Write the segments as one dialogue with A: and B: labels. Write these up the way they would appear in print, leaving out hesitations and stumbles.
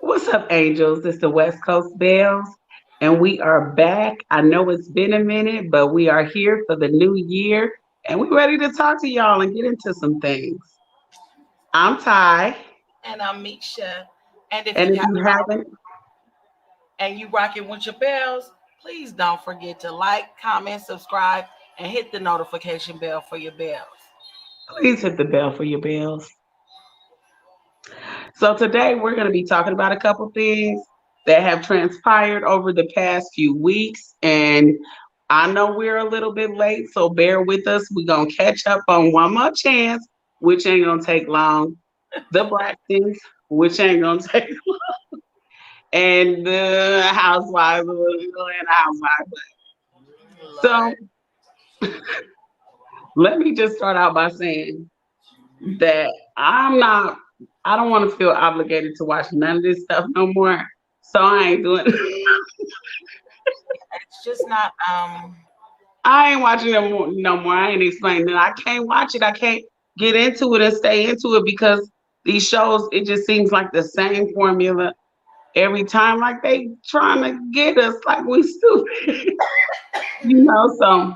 A: What's up, angels? It's the West Coast Bells, and we are back. I know it's been a minute, but we are here for the new year, and we're ready to talk to y'all and get into some things. I'm Ty,
B: And I'm Misha. And if
A: and
B: you
A: if you
B: haven't
A: haven't,
B: and you rocking with your bells, please don't forget to like, comment, subscribe, and hit the notification bell for your bells.
A: please hit the bell for your bells. So today we're going to be talking about a couple things that have transpired over the past few weeks, and I know we're a little bit late, so bear with us. We're going to catch up on One More Chance, which ain't going to take long. The Braxtons, which ain't gonna take, and the Housewives of Atlanta Housewives. So
B: Lord.
A: let me just start out by saying that I don't want to feel obligated to watch none of this stuff no more. So I ain't doing
B: It's just not
A: I ain't watching them no more. I ain't explaining it. I can't watch it. I can't get into it and stay into it because these shows, it just seems like the same formula every time, like they trying to get us like we stupid. So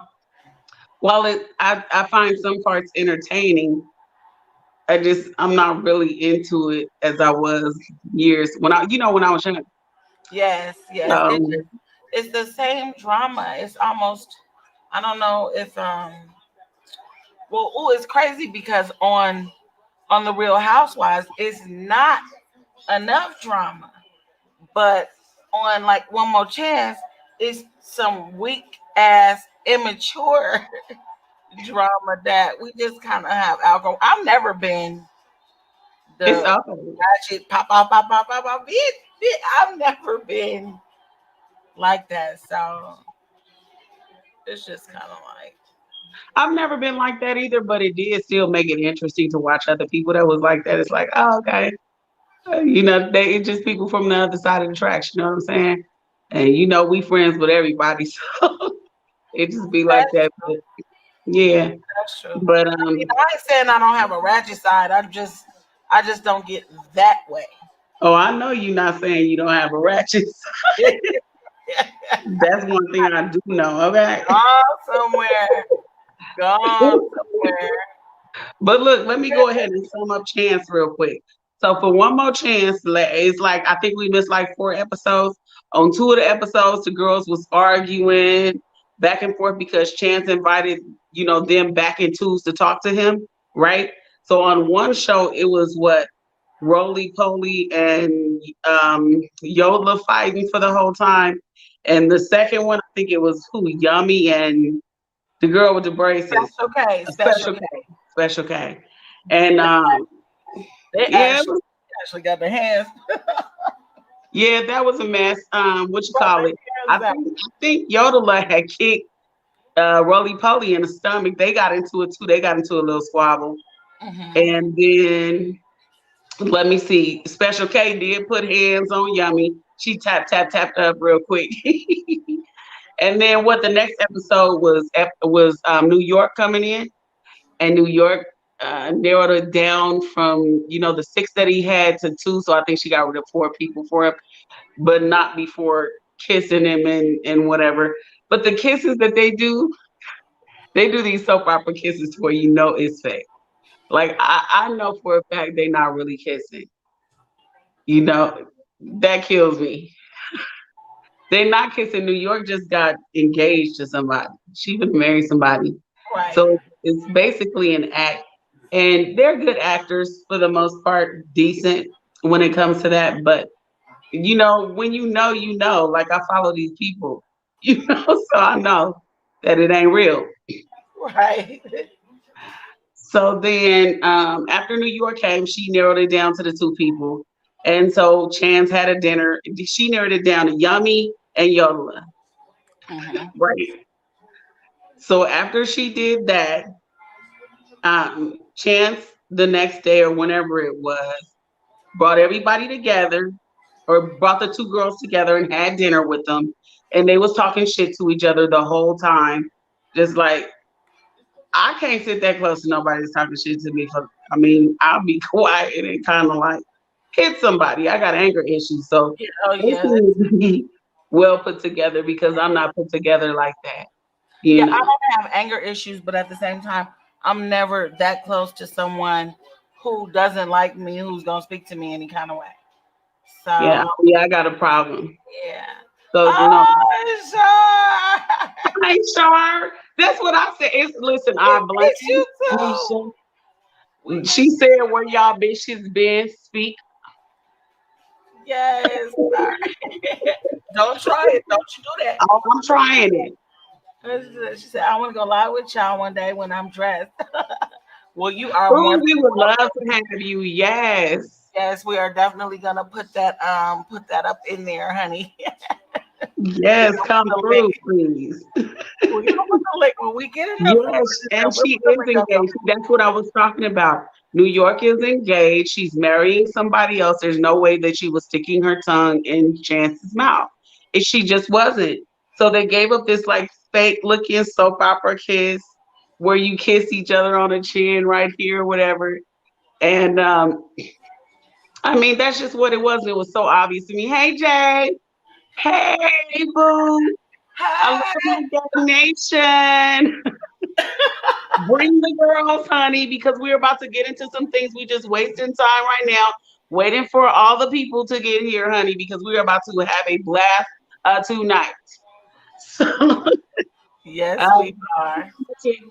A: while I find some parts entertaining, I'm not really into it as I was years when I was young.
B: yes.
A: So
B: It's the same drama. It's almost I don't know if it's crazy because on the Real Housewives it's not enough drama. But on like One More Chance, it's some weak ass, immature drama that we just kind of have alcohol. I've never been
A: it's
B: the
A: awful.
B: ratchet pop. I've never been like that. So it's just kind of like,
A: I've never been like that either, but it did still make it interesting to watch other people that was like that. It's like, oh, okay, they it's just people from the other side of the tracks. You know what I'm saying? And we friends with everybody, so it just be like
B: that's,
A: that. But yeah,
B: that's true.
A: but
B: I mean, I ain't saying I don't have a ratchet side. I just don't get that way.
A: oh, I know you're not saying you don't have a ratchet. That's one thing I do know. Okay.
B: Gone somewhere. Gone somewhere.
A: But look, let me go ahead and sum up Chance real quick. So for One More Chance, it's like I think we missed like 4 episodes. On two of the episodes, the girls was arguing back and forth because Chance invited, them back in twos to talk to him, right? So on one show, it was what Roly Poly and Yola fighting for the whole time. And the second one, I think it was who Yummy and the girl with the braces,
B: Special K.
A: a
B: Special
A: Special
B: K.
A: K, Special K, and
B: They
A: yeah,
B: actually got their hands.
A: yeah, that was a mess. What you
B: Got
A: call
B: their
A: it? I
B: hands out.
A: think I think Yodeler had kicked Roly Poly in the stomach. They got into it too. They got into a little squabble,
B: Hmm.
A: and then let me see. Special K did put hands on Yummy. She tapped up real quick. And then what the next episode was New York coming in, and New York narrowed it down from the six that he had to two. So I think she got rid of 4 people for him, but not before kissing him and whatever. But the kisses that they do these soap opera kisses where it's fake. Like I know for a fact they're not really kissing. You know that kills me. They're not kissing. New York just got engaged to somebody. She even married somebody.
B: Right.
A: So it's basically an act. And they're good actors for the most part, decent when it comes to that. But when like I follow these people, so I know that it ain't real.
B: Right.
A: So then after New York came, she narrowed it down to the 2 people. And so Chance had a dinner. She narrowed it down to Yummy and Yola.
B: Hmm.
A: Right. So after she did that, Chance the next day or whenever it was brought everybody together or brought the 2 girls together and had dinner with them, and they was talking shit to each other the whole time. Just like I can't sit that close to nobody that's talking shit to me. I mean, I'll be quiet and kind of like. hit somebody. I got anger issues, so
B: Oh
A: they
B: yeah,
A: seem to be well put together because I'm not put together like that. You
B: yeah. I
A: know.
B: don't have anger issues, but at the same time, I'm never that close to someone who doesn't like me, who's gonna speak to me any kind of way.
A: Yeah,
B: So
A: yeah, I got a problem.
B: yeah.
A: So no,
B: Oh, sure.
A: I ain't sure. That's what I said. It's listen.
B: We
A: I
B: miss
A: blame
B: you too.
A: Nisha.
B: We
A: She
B: miss
A: said, "Where y'all bitches been? Speak."
B: yes, sir. Don't try it. Don't you do that.
A: Oh, I'm trying it.
B: She said, I want to go live with y'all one day when I'm dressed. Well, you are more
A: Oh, we
B: than
A: would love
B: welcome.
A: to have you. Yes,
B: Yes, we are definitely gonna put that up in there, honey. We're
A: yes,
B: gonna put
A: come
B: the link.
A: through, please.
B: We're gonna put the link when we get enough
A: Yes,
B: viewers and
A: and
B: stuff. We'll
A: she
B: put the
A: is
B: link up
A: engaged. That's what I was talking about. New York is engaged. She's marrying somebody else. There's no way that she was sticking her tongue in Chance's mouth. She just wasn't. So they gave up this like fake looking soap opera kiss where you kiss each other on the chin right here, whatever. And I mean, that's just what it was. It was so obvious to me. Hey, Jay. Hey, boo. I love
B: Hey,
A: my Gay Nation. Bring the girls, honey, because we're about to get into some things. We just wasting time right now, waiting for all the people to get here, honey, because we're about to have a blast tonight. So
B: yes, we
A: um,
B: are.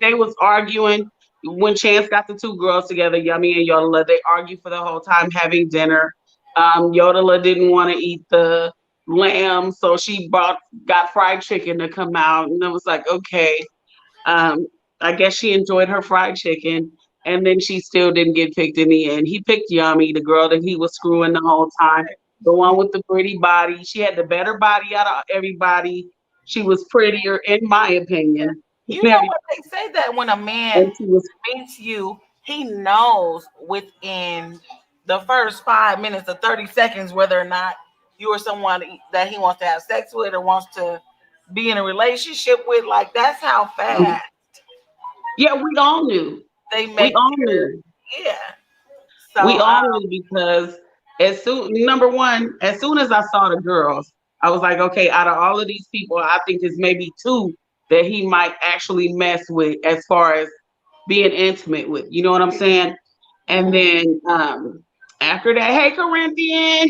A: they was arguing when Chance got the two girls together, Yummy and Yodeler. They argued for the whole time having dinner. Yodeler didn't want to eat the lamb, so she got fried chicken to come out, and I was like, okay. Um, I guess she enjoyed her fried chicken, and then she still didn't get picked in the end. He picked Yummy, the girl that he was screwing the whole time, the one with the pretty body. She had the better body out of everybody. She was prettier, in my opinion.
B: You
A: And
B: know
A: every-
B: what they say that when a man
A: and she was
B: meets you, he knows within the first 5 minutes or 30 seconds whether or not you are someone that he wants to have sex with or wants to be in a relationship with. Like that's how fast
A: yeah, we all knew.
B: they
A: We
B: make
A: all
B: their
A: knew.
B: yeah. So
A: We all knew because as soon number one, as soon as I saw the girls, I was like, okay, out of all of these people, I think there's maybe two that he might actually mess with as far as being intimate with. You know what I'm saying? And
B: mhm.
A: then after that, hey Corinthian,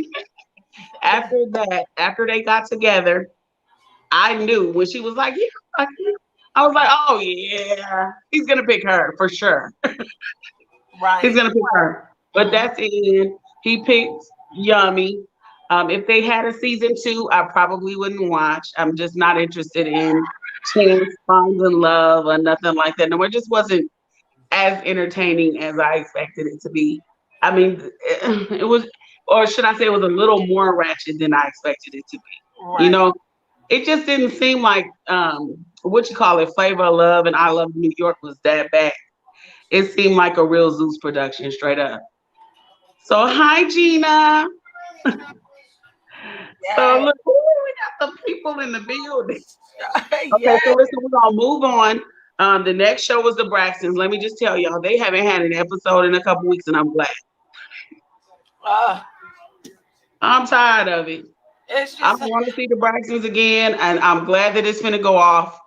A: after they got together, I knew when she was like, yeah, like you. I was like, oh yeah, he's gonna pick her for sure. He's
B: Right.
A: gonna pick her. But
B: Mhm.
A: that's it. He picked Yummy. If they had a season two, I probably wouldn't watch. I'm just not interested in Chance finding love or nothing like that. No, it just wasn't as entertaining as I expected it to be. I mean, it was, or should I say, it was a little more ratchet than I expected it to be. You
B: Right.
A: know, it just didn't seem like what you call it, Flavor of Love and I Love New York was that bad. It seemed like a real Zeus production, straight up. So hi Gina. So
B: Yeah.
A: look, ooh, we got the people in the building. Okay,
B: Yeah.
A: so listen, we're gonna move on. The next show was the Braxtons. Let me just tell y'all, they haven't had an episode in a couple weeks, and I'm glad.
B: Uh,
A: I'm tired of it.
B: it's
A: I
B: just
A: don't want to see the Braxtons again, and I'm glad that it's gonna go off.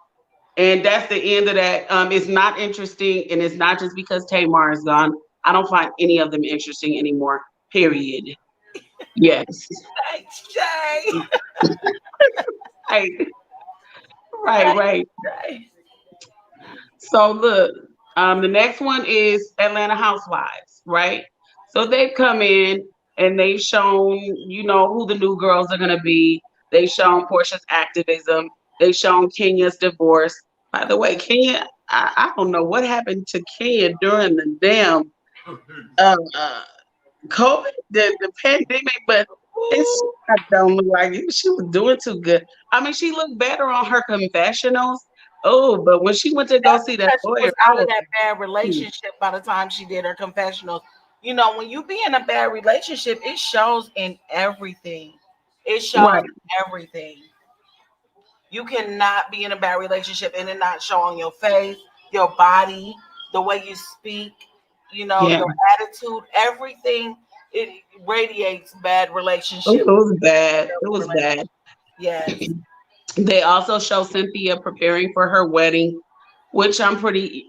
A: And that's the end of that. It's not interesting, and it's not just because Tamar is gone. I don't find any of them interesting anymore. Period. Yes.
B: thanks, Jay.
A: Right. Right.
B: Thanks,
A: Right.
B: Jay.
A: So look, the next one is Atlanta Housewives, right? So they've come in and they've shown, who the new girls are gonna be. They've shown Portia's activism. They've shown Kenya's divorce. By the way, Kenya, I don't know what happened to Kenya during the damn uh, COVID, the pandemic, but it's
B: Ooh,
A: I don't look like she was doing too good. I mean, she looked better on her confessionals. Oh, but when she went to go
B: that's
A: see that
B: because she
A: lawyer,
B: was
A: I
B: out of
A: was
B: that bad
A: like,
B: relationship by the time she did her confessionals. You know, when you be in a bad relationship, it shows in everything. It shows
A: right,
B: in everything. You cannot be in a bad relationship and it not show on your face, your body, the way you speak,
A: yeah,
B: your attitude, everything. it radiates bad
A: It
B: relationship.
A: was bad. It was bad.
B: Yes.
A: They also show Cynthia preparing for her wedding, which I'm pretty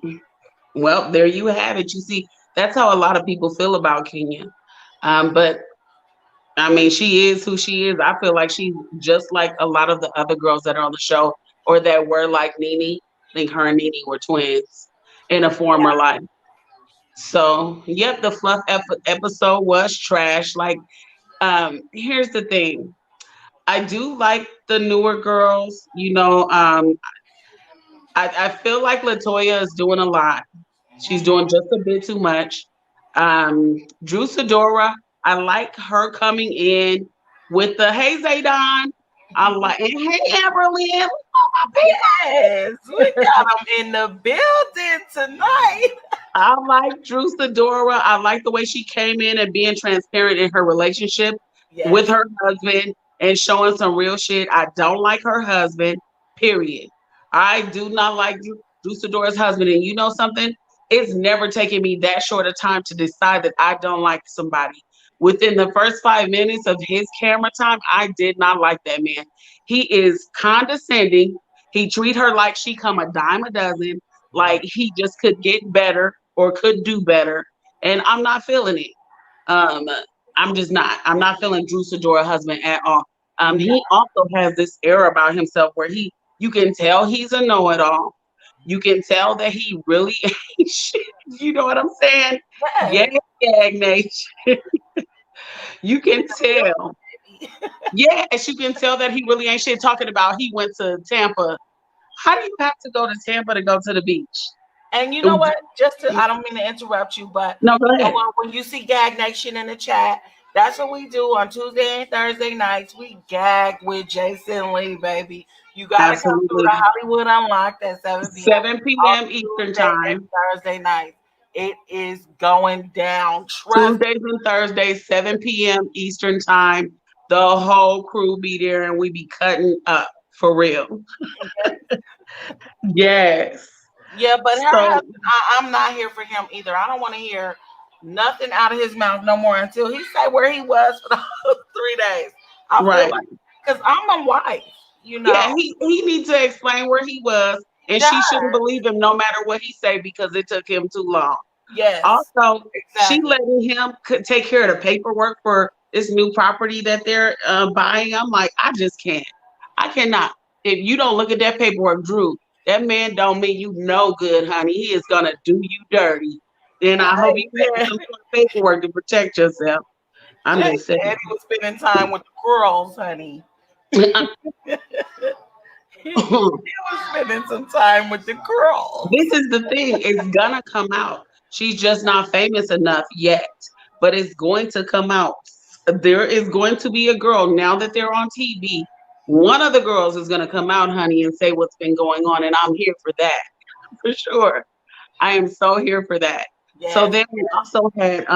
A: well. There you have it. You see, that's how a lot of people feel about Kenya. But I mean, she is who she is. I feel like she's just like a lot of the other girls that are on the show or that were like NeNe. I think her and NeNe were twins in a former life. So, yep, the fluff episode was trash. Like, here's the thing. I do like the newer girls. I feel like Latoya is doing a lot. She's doing just a bit too much. Drew Sidora, I like her coming in with the hey Zaydan. I like and hey Amberlynn,
B: Yes, we got them in the building tonight.
A: I like Drew Sidora. I like the way she came in and being transparent in her relationship with
B: Yes.
A: her husband and showing some real shit. I don't like her husband, period. I do not like Drew Sidora's husband. And you know something? It's never taken me that short a time to decide that I don't like somebody. Within the first 5 minutes of his camera time, I did not like that man. He is condescending. He treat her like she come a dime a dozen, like he just could get better or could do better. And I'm not feeling it. Um, I'm just not. I'm not feeling Drew Sidora husband at all.
B: No.
A: He also has this air about himself where you can tell he's a know-it-all. You can tell that he really ain't shit. You know what I'm saying? Yeah,
B: Yes.
A: Gag Nation. You can tell.
B: Baby.
A: Yes, you can tell that he really ain't shit. Talking about he went to Tampa. How do you have to go to Tampa to go to the beach?
B: And you know what? I don't mean to interrupt you, but
A: No, go
B: you know
A: ahead.
B: what? When you see Gag Nation in the chat, that's what we do on Tuesday and Thursday nights. We gag with Jason Lee, baby. You got to come through
A: Absolutely.
B: the Hollywood Unlocked at 7 p.m.
A: 7
B: on
A: p.m. Eastern
B: Tuesday and
A: time.
B: Thursday nights. It is going down. Trust
A: Tuesdays and Thursdays, 7 p.m. Eastern time. The whole crew be there and we be cutting up for real.
B: me.
A: Yes.
B: Yeah, but her
A: So,
B: husband, I'm not here for him either. I don't want to hear nothing out of his mouth no more until he say where he was for the whole 3 days. I feel
A: right.
B: like because I'm a wife, you
A: Yeah,
B: know.
A: he needs to explain where he was,
B: He
A: and
B: does.
A: she shouldn't believe him no matter what he say because it took him too long.
B: Yes,
A: Also, she
B: exactly.
A: letting him take care of the paperwork for this new property that they're buying. I'm like, I just can't. I cannot. If you don't look at that paperwork, Drew, that man don't mean you no good, honey. He is gonna do you dirty. And I hope you have
B: Jay
A: some sort of paperwork to protect yourself. I'm
B: Jay
A: just saying.
B: said he was spending time with the girls, honey. He was spending some time with the girls.
A: This is the thing. It's gonna come out. She's just not famous enough yet, but it's going to come out. There is going to be a girl now that they're on TV. One of the girls is gonna come out, honey, and say what's been going on, and I'm here for that for sure. I am so here for that. So
B: Yes,
A: then we also had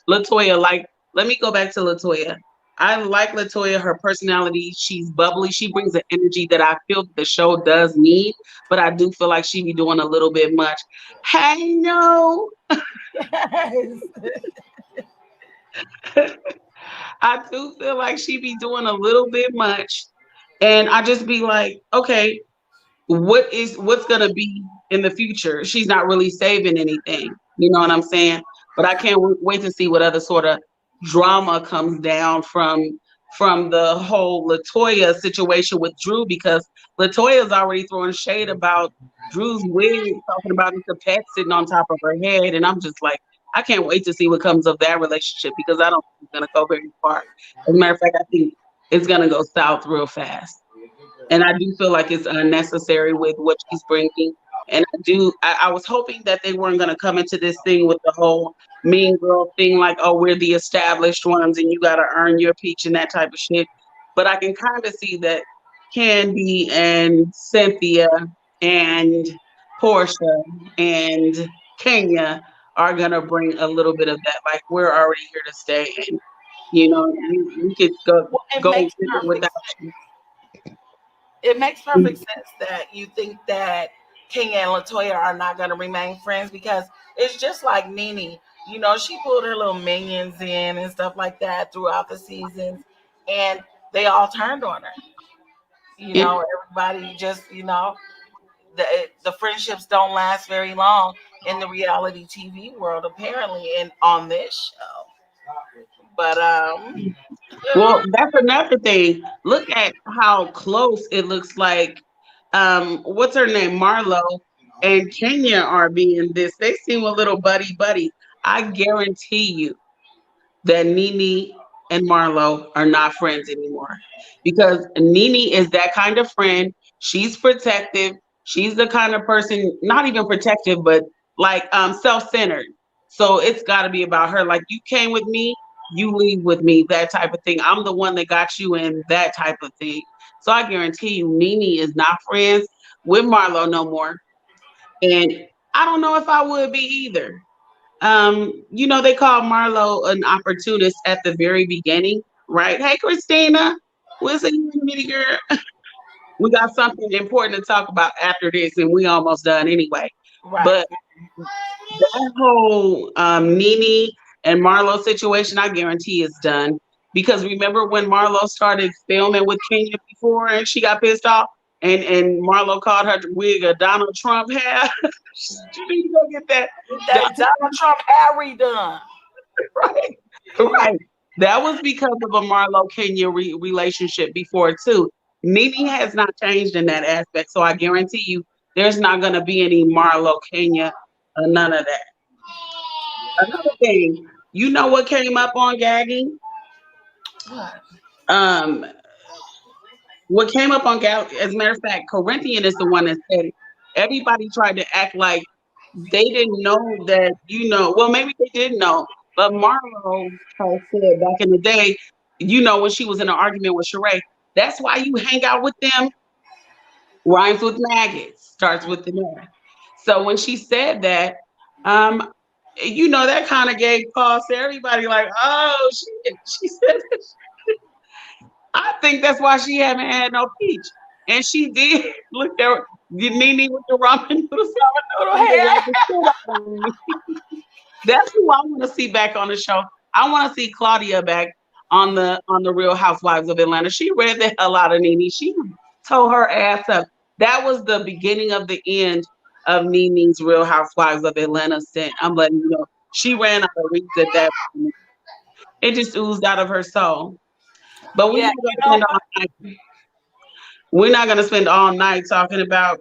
A: Latoya. Like, let me go back to Latoya. I like Latoya, her personality. She's bubbly. She brings an energy that I feel the show does need, but I do feel like she be doing a little bit much. Hey, no.
B: yes.
A: I do feel like she be doing a little bit much. And I just be like, okay, what's gonna be in the future? She's not really saving anything. You know what I'm saying? But I can't wait to see what other sort of drama comes down from the whole Latoya situation with Drew because Latoya's already throwing shade about Drew's wig, talking about it's a pet sitting on top of her head, and I'm just like, I can't wait to see what comes of that relationship because I don't think it's gonna go very far. As a matter of fact, I think it's gonna go south real fast. And I do feel like it's unnecessary with what she's bringing. And I was hoping that they weren't going to come into this thing with the whole mean girl thing, like, oh, we're the established ones and you got to earn your peach and that type of shit. But I can kind of see that Candy and Cynthia and Portia and Kenya are going to bring a little bit of that. Like, we're already here to stay. And, we could
B: Well,
A: go with it without you.
B: it makes perfect sense that you think that Kenya and Latoya are not going to remain friends because it's just like NeNe. She pulled her little minions in and stuff like that throughout the seasons, and they all turned on her.
A: It,
B: Everybody just, the friendships don't last very long in the reality TV world, apparently, and on this show. But
A: well, that's another thing. Look at how close it looks like. What's her name? Marlo and Kenya are being this. They seem a little buddy buddy. I guarantee you that NeNe and Marlo are not friends anymore because NeNe is that kind of friend. She's protective. She's the kind of person, not even protective, but like self-centered. So it's got to be about her. Like you came with me, you leave with me, that type of thing. I'm the one that got you in, that type of thing. So I guarantee you, NeNe is not friends with Marlo no more. And I don't know if I would be either. They call Marlo an opportunist at the very beginning, right? Hey, Christina, we'll see you in a minute, girl. We got something important to talk about after this, and we almost done anyway.
B: right.
A: But that whole NeNe and Marlo situation, I guarantee is done. Because remember when Marlo started filming with Kenya before and she got pissed off and Marlo called her wig a Donald Trump hair? You need to go get that.
B: That Donald Trump Harry done.
A: Right. Right. That was because of a Marlo Kenya relationship before too. NeNe has not changed in that aspect, so I guarantee you, there's not going to be any Marlo Kenya, none of that. Another thing, you know what came up on gagging?
B: What?
A: Um, what came up on gagging? As a matter of fact, Corinthian is the one that said it. Everybody tried to act like they didn't know that, well, maybe they didn't know, but Marlo had said back in the day, when she was in an argument with Sheree, that's why you hang out with them. Rhymes with maggots, starts with the man. So when she said that, um, that kind of gave pause to everybody, like, oh, she said that. I think that's why she haven't had no peach. And she did look at NeNe with the ramen noodles.
B: Little hair.
A: That's who I want to see back on the show. I want to see Claudia back on the Real Housewives of Atlanta. She read the hell out of NeNe. She tore her ass up. That was the beginning of the end of NeNe's Real Housewives of Atlanta stint. I'm letting you know. She ran out of reeds at that point. It just oozed out of her soul. But
B: Yeah,
A: we're not gonna spend all night talking about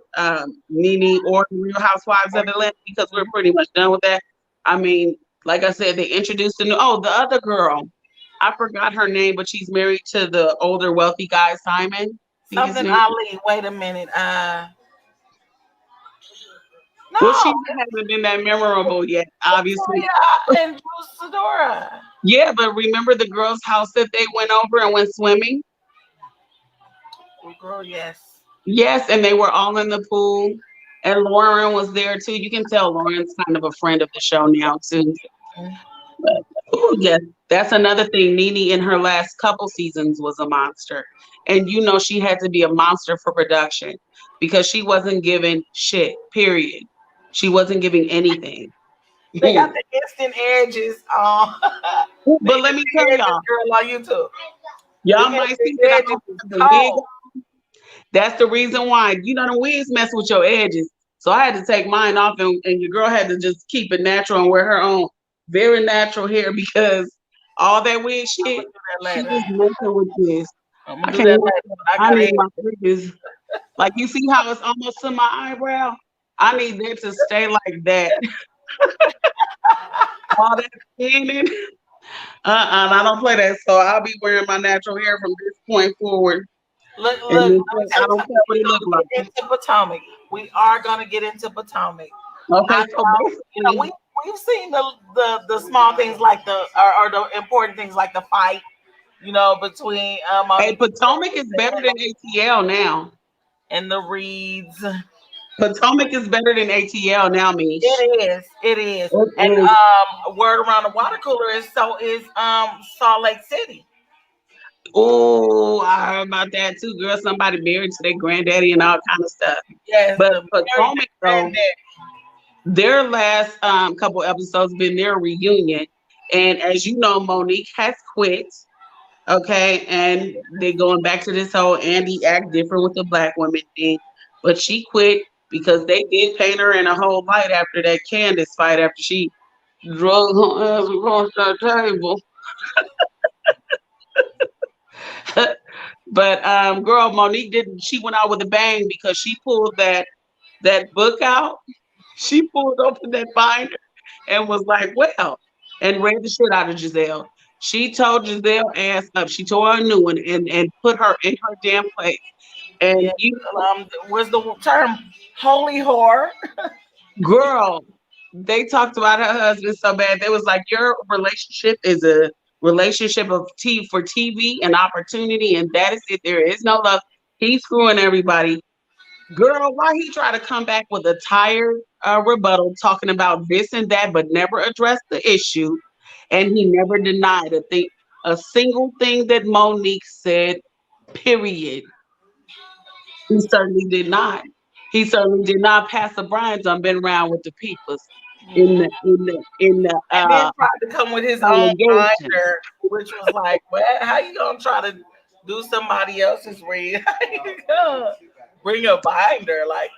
A: NeNe or the Real Housewives of Atlanta because we're pretty much done with that. I mean, like I said, they introduced the other girl. I forgot her name, but she's married to the older wealthy guy, Simon. I think his
B: something
A: name.
B: Ali. Wait a minute.
A: Well, she
B: No,
A: hasn't been that memorable yet, obviously.
B: Victoria and Sadora.
A: Yeah, but remember the girl's house that they went over and went swimming?
B: Oh, girl, yes.
A: Yes, and they were all in the pool. And Lauren was there too. You can tell Lauren's kind of a friend of the show now too.
B: Mm.
A: But, yes, that's another thing. NeNe in her last couple seasons was a monster. And she had to be a monster for production because she wasn't giving shit, period. She wasn't giving anything.
B: They got the instant edges. The
A: But let me tell
B: instant edges
A: y'all,
B: girl on YouTube. The
A: y'all might see
B: instant
A: that I
B: edges
A: don't
B: is
A: have the wig.
B: cold.
A: That's the reason why. The wigs mess with your edges. So I had to take mine off, and your girl had to just keep it natural and wear her own very natural hair because all that wig
B: I'm
A: shit,
B: gonna do that
A: she
B: later.
A: was messing with this.
B: I'm
A: I
B: gonna do
A: can't
B: that
A: wait.
B: later. But I
A: I
B: got
A: need
B: edges.
A: my edges. Like you see how it's almost to my eyebrow? I need that to stay like that. All that skinning. I don't play that. So I'll be wearing my natural hair from this point forward.
B: Look,
A: And
B: look. Let me tell
A: I
B: you
A: don't
B: something.
A: care what
B: We're
A: it look
B: gonna
A: like.
B: get into Potomac. We are gonna get into Potomac. I
A: Okay, so
B: know.
A: basically,
B: We've seen the small things like or the important things like the fight. Between
A: hey,
B: Monique
A: Potomac is better than ATL now.
B: and the Reeds.
A: Potomac is better than ATL now, Mish.
B: It is. It is.
A: It
B: And
A: is.
B: word around the water cooler is Salt Lake City.
A: Oh, I heard about that too, girl. Somebody married to their granddaddy and all kind of stuff.
B: Yes,
A: But
B: the married the
A: Potomac, though,
B: granddaddy.
A: Their last couple episodes been their reunion, and as you know, Monique has quit. Okay, and they're going back to this whole Andy act different with the black woman thing, but she quit because they did paint her in a whole light after that Candace fight after she drug her ass across that table. But girl, Monique didn't. She went out with a bang because she pulled that book out. She pulled open that binder and was like, "Well," and read the shit out of Giselle. She told Giselle ass up. She tore her a new one and put her in her damn place. And
B: Yeah,
A: you,
B: was the term holy whore.
A: girl, they talked about her husband so bad. They was like, your relationship is a relationship of for TV and opportunity, and that is it. There is no love. He's screwing everybody. Girl, why he try to come back with a tired rebuttal talking about this and that, but never address the issue, and he never denied a single thing that Monique said. Period. He certainly did not. He certainly did not. Pastor Brian's done been around with the peoples in
B: Mhm.
A: the
B: And then tried to come with his own
A: congregation.
B: binder, which was like, "What? How you gonna try to do somebody else's read? How you gonna bring a binder? Like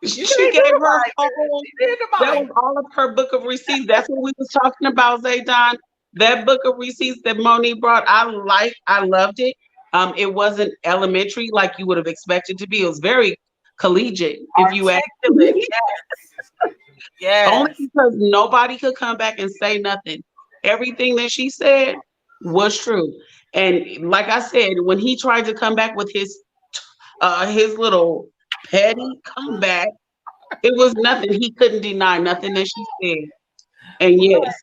B: you
A: She
B: can't do
A: gave
B: the
A: her
B: binder.
A: whole,
B: She did the
A: that was
B: binder.
A: all of her book of receipts. That's what we was talking about, Zaydon. That book of receipts that Monique brought, I loved it. It wasn't elementary like you would have expected to be. It was very collegiate, if you ask
B: Articulate.
A: me. Only
B: Yes.
A: because nobody could come back and say nothing. Everything that she said was true. And like I said, when he tried to come back with his little petty comeback, it was nothing. He couldn't deny nothing that she said. And yes,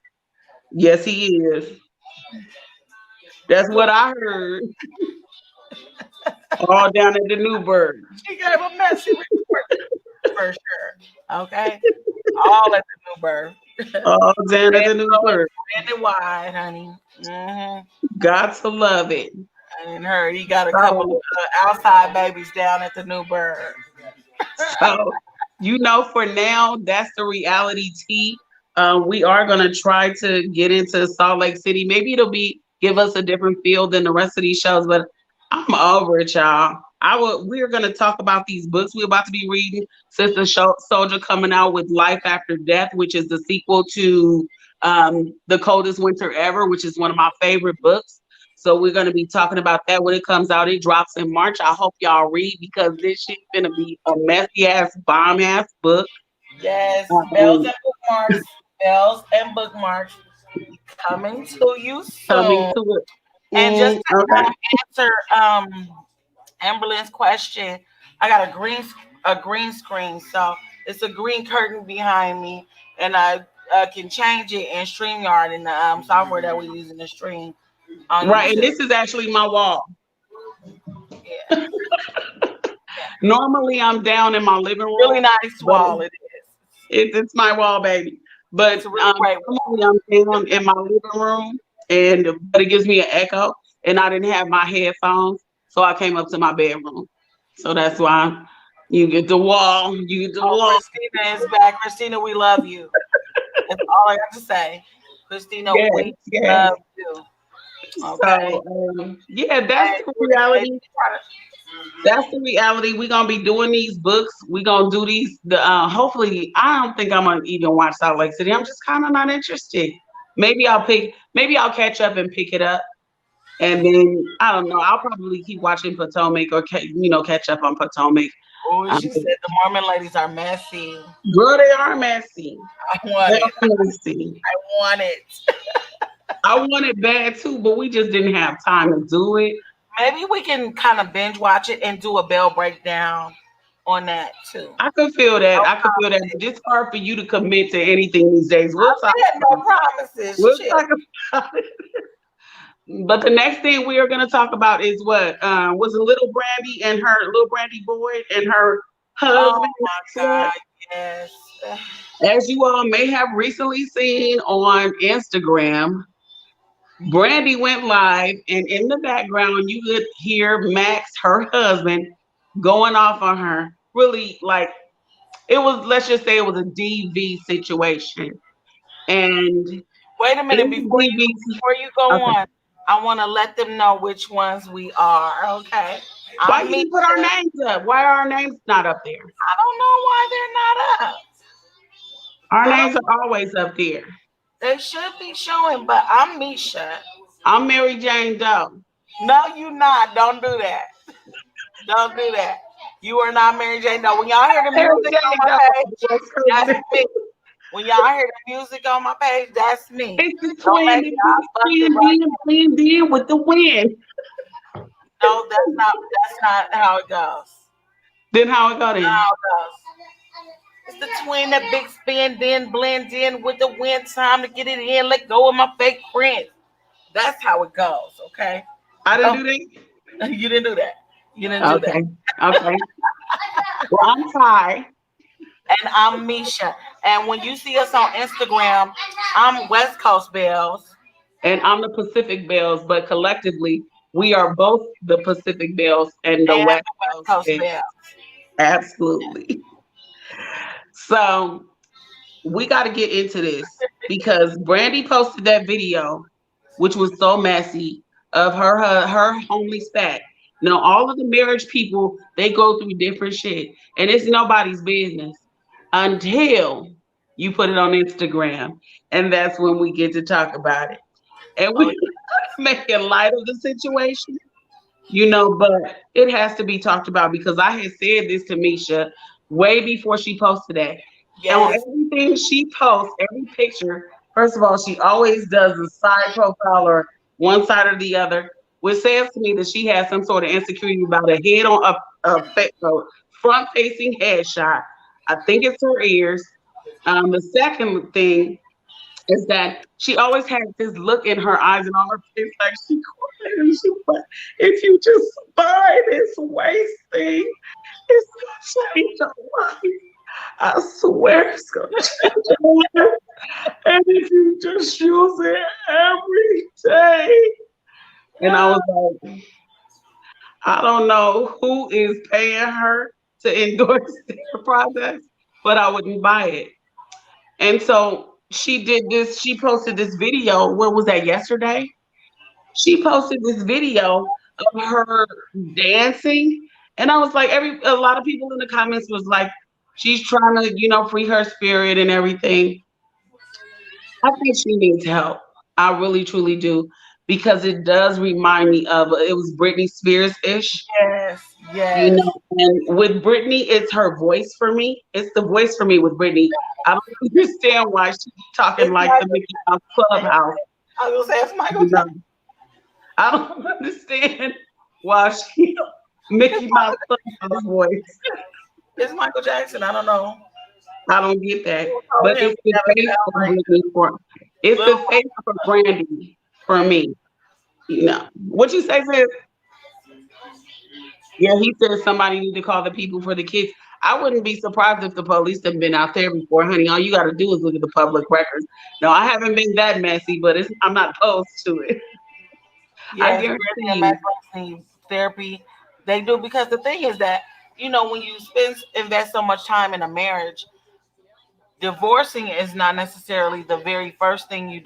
A: yes, he is. That's what I heard. All down at the Newburgh.
B: She gave a messy report for sure. Okay. All at the new birth.
A: All down at
B: Red,
A: the
B: blue,
A: Newburgh.
B: red and white, honey.
A: Got to love it.
B: I didn't heard he got a couple of
A: So,
B: outside babies down at the new bird.
A: so for now, that's the reality T. We are gonna try to get into Salt Lake City. Maybe it'll give us a different feel than the rest of these shows, but I'm over it, y'all. We're gonna talk about these books we're about to be reading. Sister Soldier coming out with Life After Death, which is the sequel to The Coldest Winter Ever, which is one of my favorite books. So we're gonna be talking about that when it comes out. It drops in March. I hope y'all read because this shit's gonna be a messy ass, bomb ass book.
B: Yes, bells
A: Um,
B: and bookmarks. Bells and bookmarks coming to you
A: coming
B: soon.
A: to it.
B: And just to
A: Okay.
B: answer Amberlynn's question, I got a green screen, so it's a green curtain behind me, and I can change it in Streamyard in the software that we use in the stream on
A: Right, and
B: YouTube.
A: this is actually my wall.
B: Yeah, yeah.
A: Normally, I'm down in my living
B: Really
A: room,
B: nice
A: but
B: wall it is.
A: it's my wall, baby.
B: It's
A: But
B: a really great wall.
A: normally I'm down in my living room, but it gives me an echo, and I didn't have my headphones, so I came up to my bedroom. So that's why you get the wall. You get the
B: Oh,
A: wall.
B: Christina is back. Christina, we love you. That's all I have to say. Christina,
A: Yes,
B: we
A: yes.
B: love you. Okay.
A: So yeah, that's
B: And
A: the
B: we're getting ready
A: reality.
B: to try
A: That's the reality. We're gonna be doing these books. We're gonna do these. Hopefully, I don't think I'm gonna even watch Salt Lake City. I'm just kind of not interested. Maybe I'll catch up and pick it up, and then I don't know. I'll probably keep watching Potomac or catch up on Potomac.
B: oh,
A: Um,
B: she said the Mormon ladies are messy.
A: Girl, they are messy.
B: I want
A: They
B: it.
A: are messy.
B: I want it.
A: I want it bad too, but we just didn't have time to do it.
B: Maybe we can kind of binge watch it and do a Bell breakdown on that too.
A: I could feel that.
B: No
A: I could feel that. But it's hard for you to commit to anything these days. We'll talk.
B: promises. No promises.
A: We'll
B: Shit.
A: talk about it. But the next thing we are going to talk about is what was a little Brandy and her little Brandy boy and her
B: Oh
A: husband.
B: my
A: What?
B: God. Yes.
A: As you all may have recently seen on Instagram, Brandy went live, and in the background, you could hear Max, her husband, going off on her. Really, like It was, let's just say it was a DV situation. And
B: Wait a
A: in
B: minute
A: the DV,
B: before you go
A: okay.
B: on. I want to let them know which ones we are. Okay,
A: Why
B: I'm
A: you
B: Misha.
A: didn't put our names up? Why are our names not up there?
B: I don't know why they're not up.
A: Our
B: I don't.
A: names are always up there.
B: They should be showing, but I'm Misha.
A: I'm Mary Jane Doe.
B: No, you not. Don't do that. Don't do that. You are not Mary Jane. No, when y'all hear the
A: Mary
B: music on
A: Jane
B: my
A: Doe.
B: page,
A: What's
B: that's
A: her
B: me. When y'all hear the music on my page, that's me.
A: It's the
B: Don't
A: twin
B: make
A: that
B: y'all
A: keeps
B: bust it right.
A: blend in with the wind.
B: No, that's not how it goes.
A: Then how it got in?
B: How it goes. It's the twin that big spin, then blend in with the wind. Time to get it in. Let go of my fake friends. That's how it goes. Okay.
A: I didn't
B: Don't,
A: do that.
B: you didn't do that. You didn't do that.
A: Okay. Okay. Well, I'm Ty,
B: And I'm Misha. And when you see us on Instagram, I'm West Coast Bells
A: and I'm the Pacific Bells, but collectively we are both the Pacific Bells and the
B: and
A: West
B: the West
A: Coast
B: Coast
A: Bells.
B: Bells.
A: Absolutely. So we got to get into this because Brandi posted that video, which was so messy, of her homely spat. Now, all of the marriage people, they go through different shit, and it's nobody's business until you put it on Instagram, and that's when we get to talk about it. And
B: Oh,
A: we making light of the situation, but it has to be talked about because I had said this to Misha way before she posted that. And on
B: yes.
A: everything she posts, every picture, first of all, she always does a side profile or one side or the other, which says to me that she has some sort of insecurity about a head on a front facing headshot. I think it's her ears. The second thing is that she always has this look in her eyes and on her face like she cried and she but if you just buy this waist thing, it's gonna change your life. I swear it's gonna change your life. And if you just use it every day. And I was like, I don't know who is paying her to endorse their products, but I wouldn't buy it. And so she did this, she posted this video. What was that, yesterday? She posted this video of her dancing. And I was like, a lot of people in the comments was like, she's trying to, free her spirit and everything. I think she needs help. I really truly do. Because it does remind me of it was Britney Spears ish.
B: Yes. Yes.
A: And with Britney, it's her voice for me. It's the voice for me with Britney. I don't understand why she's talking
B: It's
A: like the
B: Michael.
A: Mickey Mouse Clubhouse.
B: I was gonna say it's Michael
A: You
B: Jackson.
A: know, I don't understand why she Mickey Mouse Clubhouse voice.
B: It's Michael Jackson. I don't know.
A: I don't get that.
B: Who told
A: But
B: him
A: it's
B: he
A: the
B: never
A: face
B: sound
A: for
B: like
A: Britney for it's
B: Lil
A: the face for Brandy for me. What you say, sis? Yeah, he said somebody need to call the people for the kids. I wouldn't be surprised if the police have been out there before, honey. All you got to do is look at the public records. No, I haven't been that messy, but I'm not opposed to it. I
B: Yes,
A: guarantee
B: Brittany and
A: you.
B: Max need therapy. They do because the thing is that when you invest so much time in a marriage, divorcing is not necessarily the very first thing you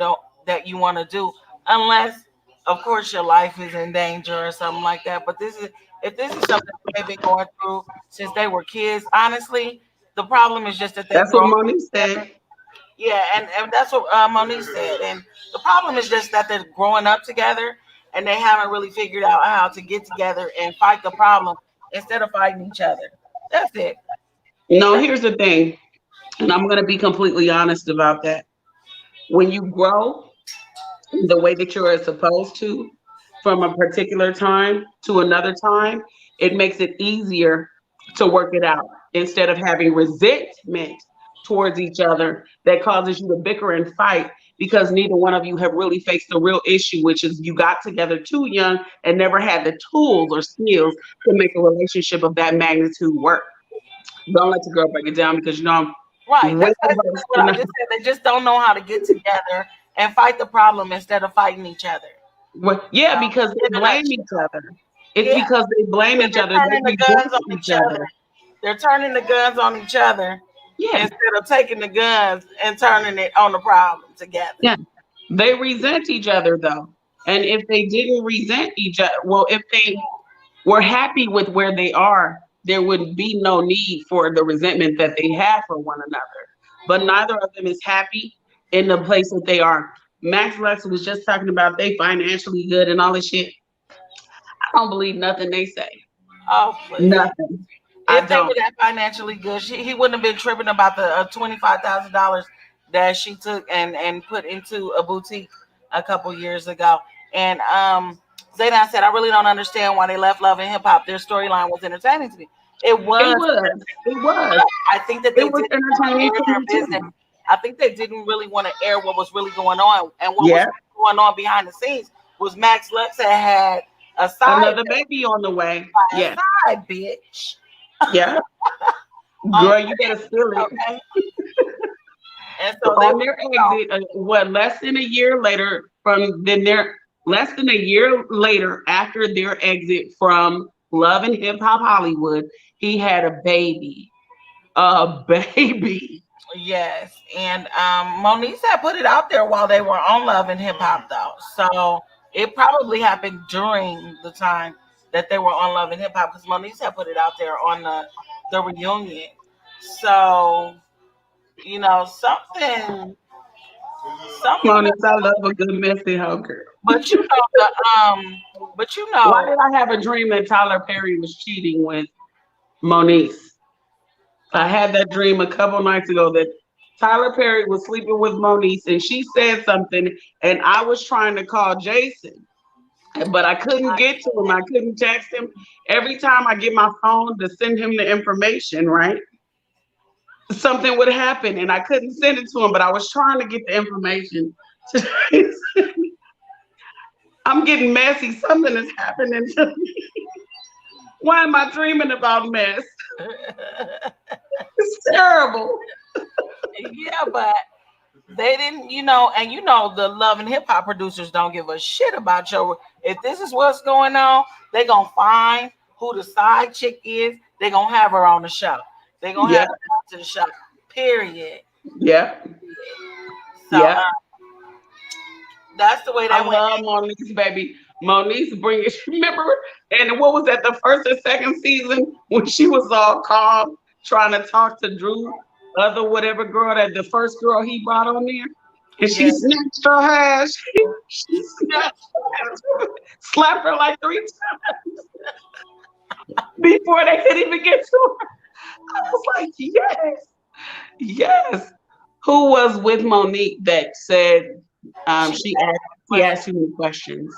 B: want to do, unless, of course, your life is in danger or something like that. But if this is something they've been going through since they were kids. Honestly, the problem is just that they've
A: That's what
B: grown
A: Monique
B: together.
A: said.
B: Yeah, and that's what Monique said. And the problem is just that they're growing up together and they haven't really figured out how to get together and fight the problem instead of fighting each other. That's it.
A: No,
B: That's,
A: here's the thing, and I'm going to be completely honest about that. When you grow the way that you're supposed to from a particular time to another time, it makes it easier to work it out instead of having resentment towards each other that causes you to bicker and fight because neither one of you have really faced the real issue, which is you got together too young and never had the tools or skills to make a relationship of that magnitude work. Don't let your girl break it down because I'm
B: right.
A: way
B: That's basically
A: versed
B: what
A: in
B: I
A: the
B: just said. They just don't know how to get together and fight the problem instead of fighting each other.
A: yeah, because they
B: In a
A: blame each
B: nutshell.
A: other. It's
B: Yeah.
A: because they blame
B: And
A: each
B: they're
A: other. They
B: turning the guns
A: divorce
B: on
A: each
B: each other.
A: other.
B: They're turning the guns on each other
A: Yeah,
B: instead of taking the guns and turning it on the problem together.
A: yeah. They resent each other though. And if they didn't resent each other, well, if they were happy with where they are, there would be no need for the resentment that they have for one another. But neither of them is happy in the place that they are. Max Lux was just talking about they financially good and all this shit. I don't believe nothing they say.
B: Oh please!
A: Nothing. I
B: If they
A: don't.
B: were that financially good, he wouldn't have been tripping about the $25,000 that she took and put into a boutique a couple years ago. And Zaydan said, I really don't understand why they left Love and Hip Hop. Their storyline was entertaining to me. It
A: It
B: was.
A: was. It was.
B: I think that
A: It
B: they
A: was
B: didn't want to
A: entertaining
B: air
A: to
B: their
A: me
B: business.
A: too.
B: I think they didn't really want to air what was really going on. And what was
A: Yeah.
B: really going on behind the scenes was Max Lux had a side
A: Another baby on the way.
B: by a
A: Yeah.
B: side bitch.
A: Yeah.
B: On
A: Girl, you better spill it.
B: okay. And so they
A: On
B: were,
A: their exit, what, less than a year later from then their less than a year later after their exit from Love and Hip Hop Hollywood, he had a baby. A baby.
B: yes. And Monique had put it out there while they were on Love and Hip Hop though. So it probably happened during the time that they were on Love and Hip Hop because Monique had put it out there on the reunion. So, something
A: Monique, I love a good messy hoe girl.
B: but you know the but you
A: Why
B: know
A: did I have a dream that Tyler Perry was cheating with Monique? I had that dream a couple nights ago that Tyler Perry was sleeping with Monique and she said something and I was trying to call Jason, but I couldn't get to him. I couldn't text him. Every time I get my phone to send him the information, right? Something would happen and I couldn't send it to him, but I was trying to get the information. I'm getting messy. Something is happening to me. Why am I dreaming about mess? It's terrible.
B: yeah, but they didn't, and the Love and Hip Hop producers don't give a shit about your. If this is what's going on, they gonna find who the side chick is. They gonna have her on the show. They gonna have
A: Yeah,
B: her on to the show. Period.
A: yeah,
B: So
A: yeah.
B: that's the way
A: I
B: that went.
A: love Monique's baby. Monique's bring it. Remember, and what was that? The first or second season when she was all calm, trying to talk to Drew, other whatever girl that the first girl he brought on there, and she
B: Yeah,
A: snatched her ass. She snatched her ass, slapped her like 3 times before they could even get to her. I was like, yes, yes. Who was with Monique that said
B: she
A: she asked you any questions?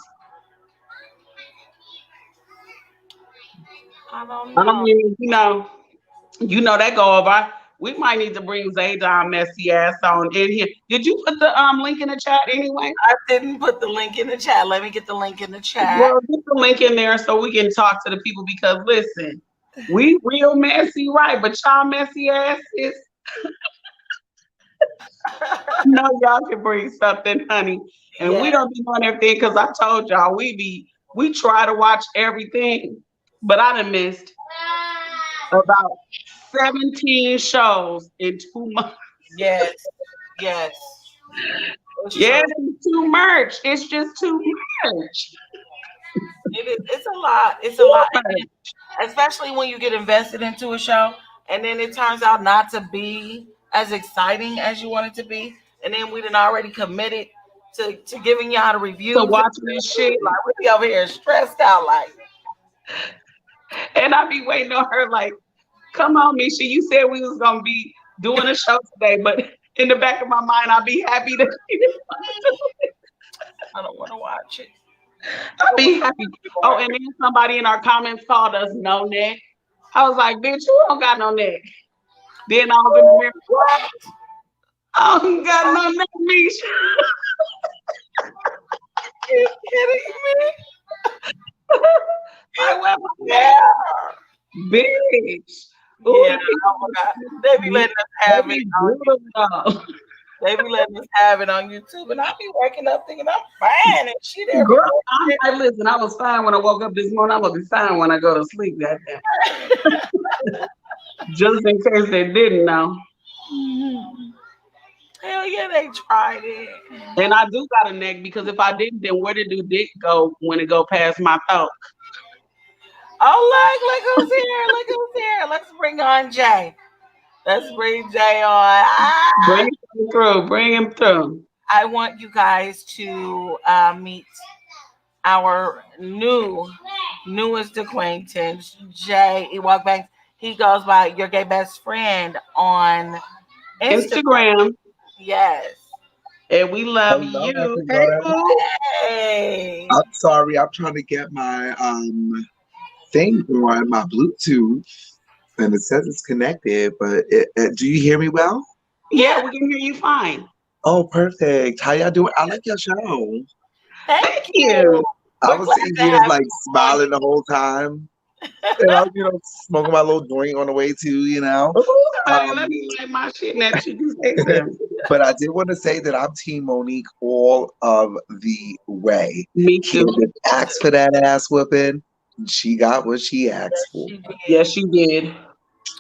B: I don't
A: I
B: know.
A: mean, that go over. We might need to bring Zaydon messy ass on in here. Did you put the link in the chat anyway?
B: I didn't put the link in the chat. Let me get the link in the chat.
A: Well, get the link in there so we can talk to the people because listen, we real messy, right? But y'all messy asses, know y'all can bring something, honey. And we
B: Yeah.
A: don't be doing everything because I told y'all we try to watch everything, but I done missed about 17 shows in 2 months.
B: Yes. Yes. It's
A: Yes,
B: true.
A: it's too much. It's just too much.
B: It is. It's a lot. It's a lot. And then, especially when you get invested into a show and then it turns out not to be as exciting as you want it to be. And then we done already committed to giving y'all the
A: To
B: reviews.
A: watching this shit.
B: Like we be over here stressed out like
A: And I be waiting on her like, come on, Misha. You said we was gonna be doing a show today, but in the back of my mind, I'll be happy to
B: I don't want to watch it.
A: I'll be happy. Oh, and then somebody in our comments called us no neck. I was like, bitch, you don't got no neck. Then I was in the mirror,
B: What?
A: I don't got no neck, Misha.
B: You kidding me?
A: I went,
B: Yeah.
A: bitch. Ooh,
B: Yeah. Oh my God. They be letting us have it on
A: beautiful.
B: They be letting us have it on YouTube, and I be waking up thinking I'm fine and shit every
A: Girl, listen, I was fine when I woke up this morning. I'm gonna be fine when I go to sleep that day.
B: day.
A: Just in case they didn't know.
B: Hell yeah, they tried it.
A: And I do got a neck because if I didn't, then where did the dick go when it go past my throat?
B: Oh, look who's here. Look who's here. Let's bring on Jay. Let's bring Jay on.
A: Bring him through. Bring him through.
B: I want you guys to meet our newest acquaintance, Jay Ewok Banks. He goes by your gay best friend on Instagram.
A: Instagram.
B: Yes.
A: And we love
C: Hello,
A: you. Hey,
C: everyone.
A: boo.
B: Hey.
C: I'm sorry, I'm trying to get my thing on my Bluetooth, and it says it's connected. But do you hear me well?
A: Yeah, we can hear you fine.
C: Oh, perfect. How y'all doing? I like your show.
B: Thank
A: you.
C: I
B: We're
C: was
B: glad
C: sitting
B: to
C: here
B: have
C: like
B: you
C: smiling the whole time, and I was, smoking my little joint on the way too,
A: Ooh, honey, let
C: Um,
A: me light my shit and that you can say something.
C: but I did want to say that I'm Team Monique all of the way.
A: Me
C: She
A: too.
C: didn't ask for that ass whooping. She got what she asked for.
B: She did.
A: Yes, you did.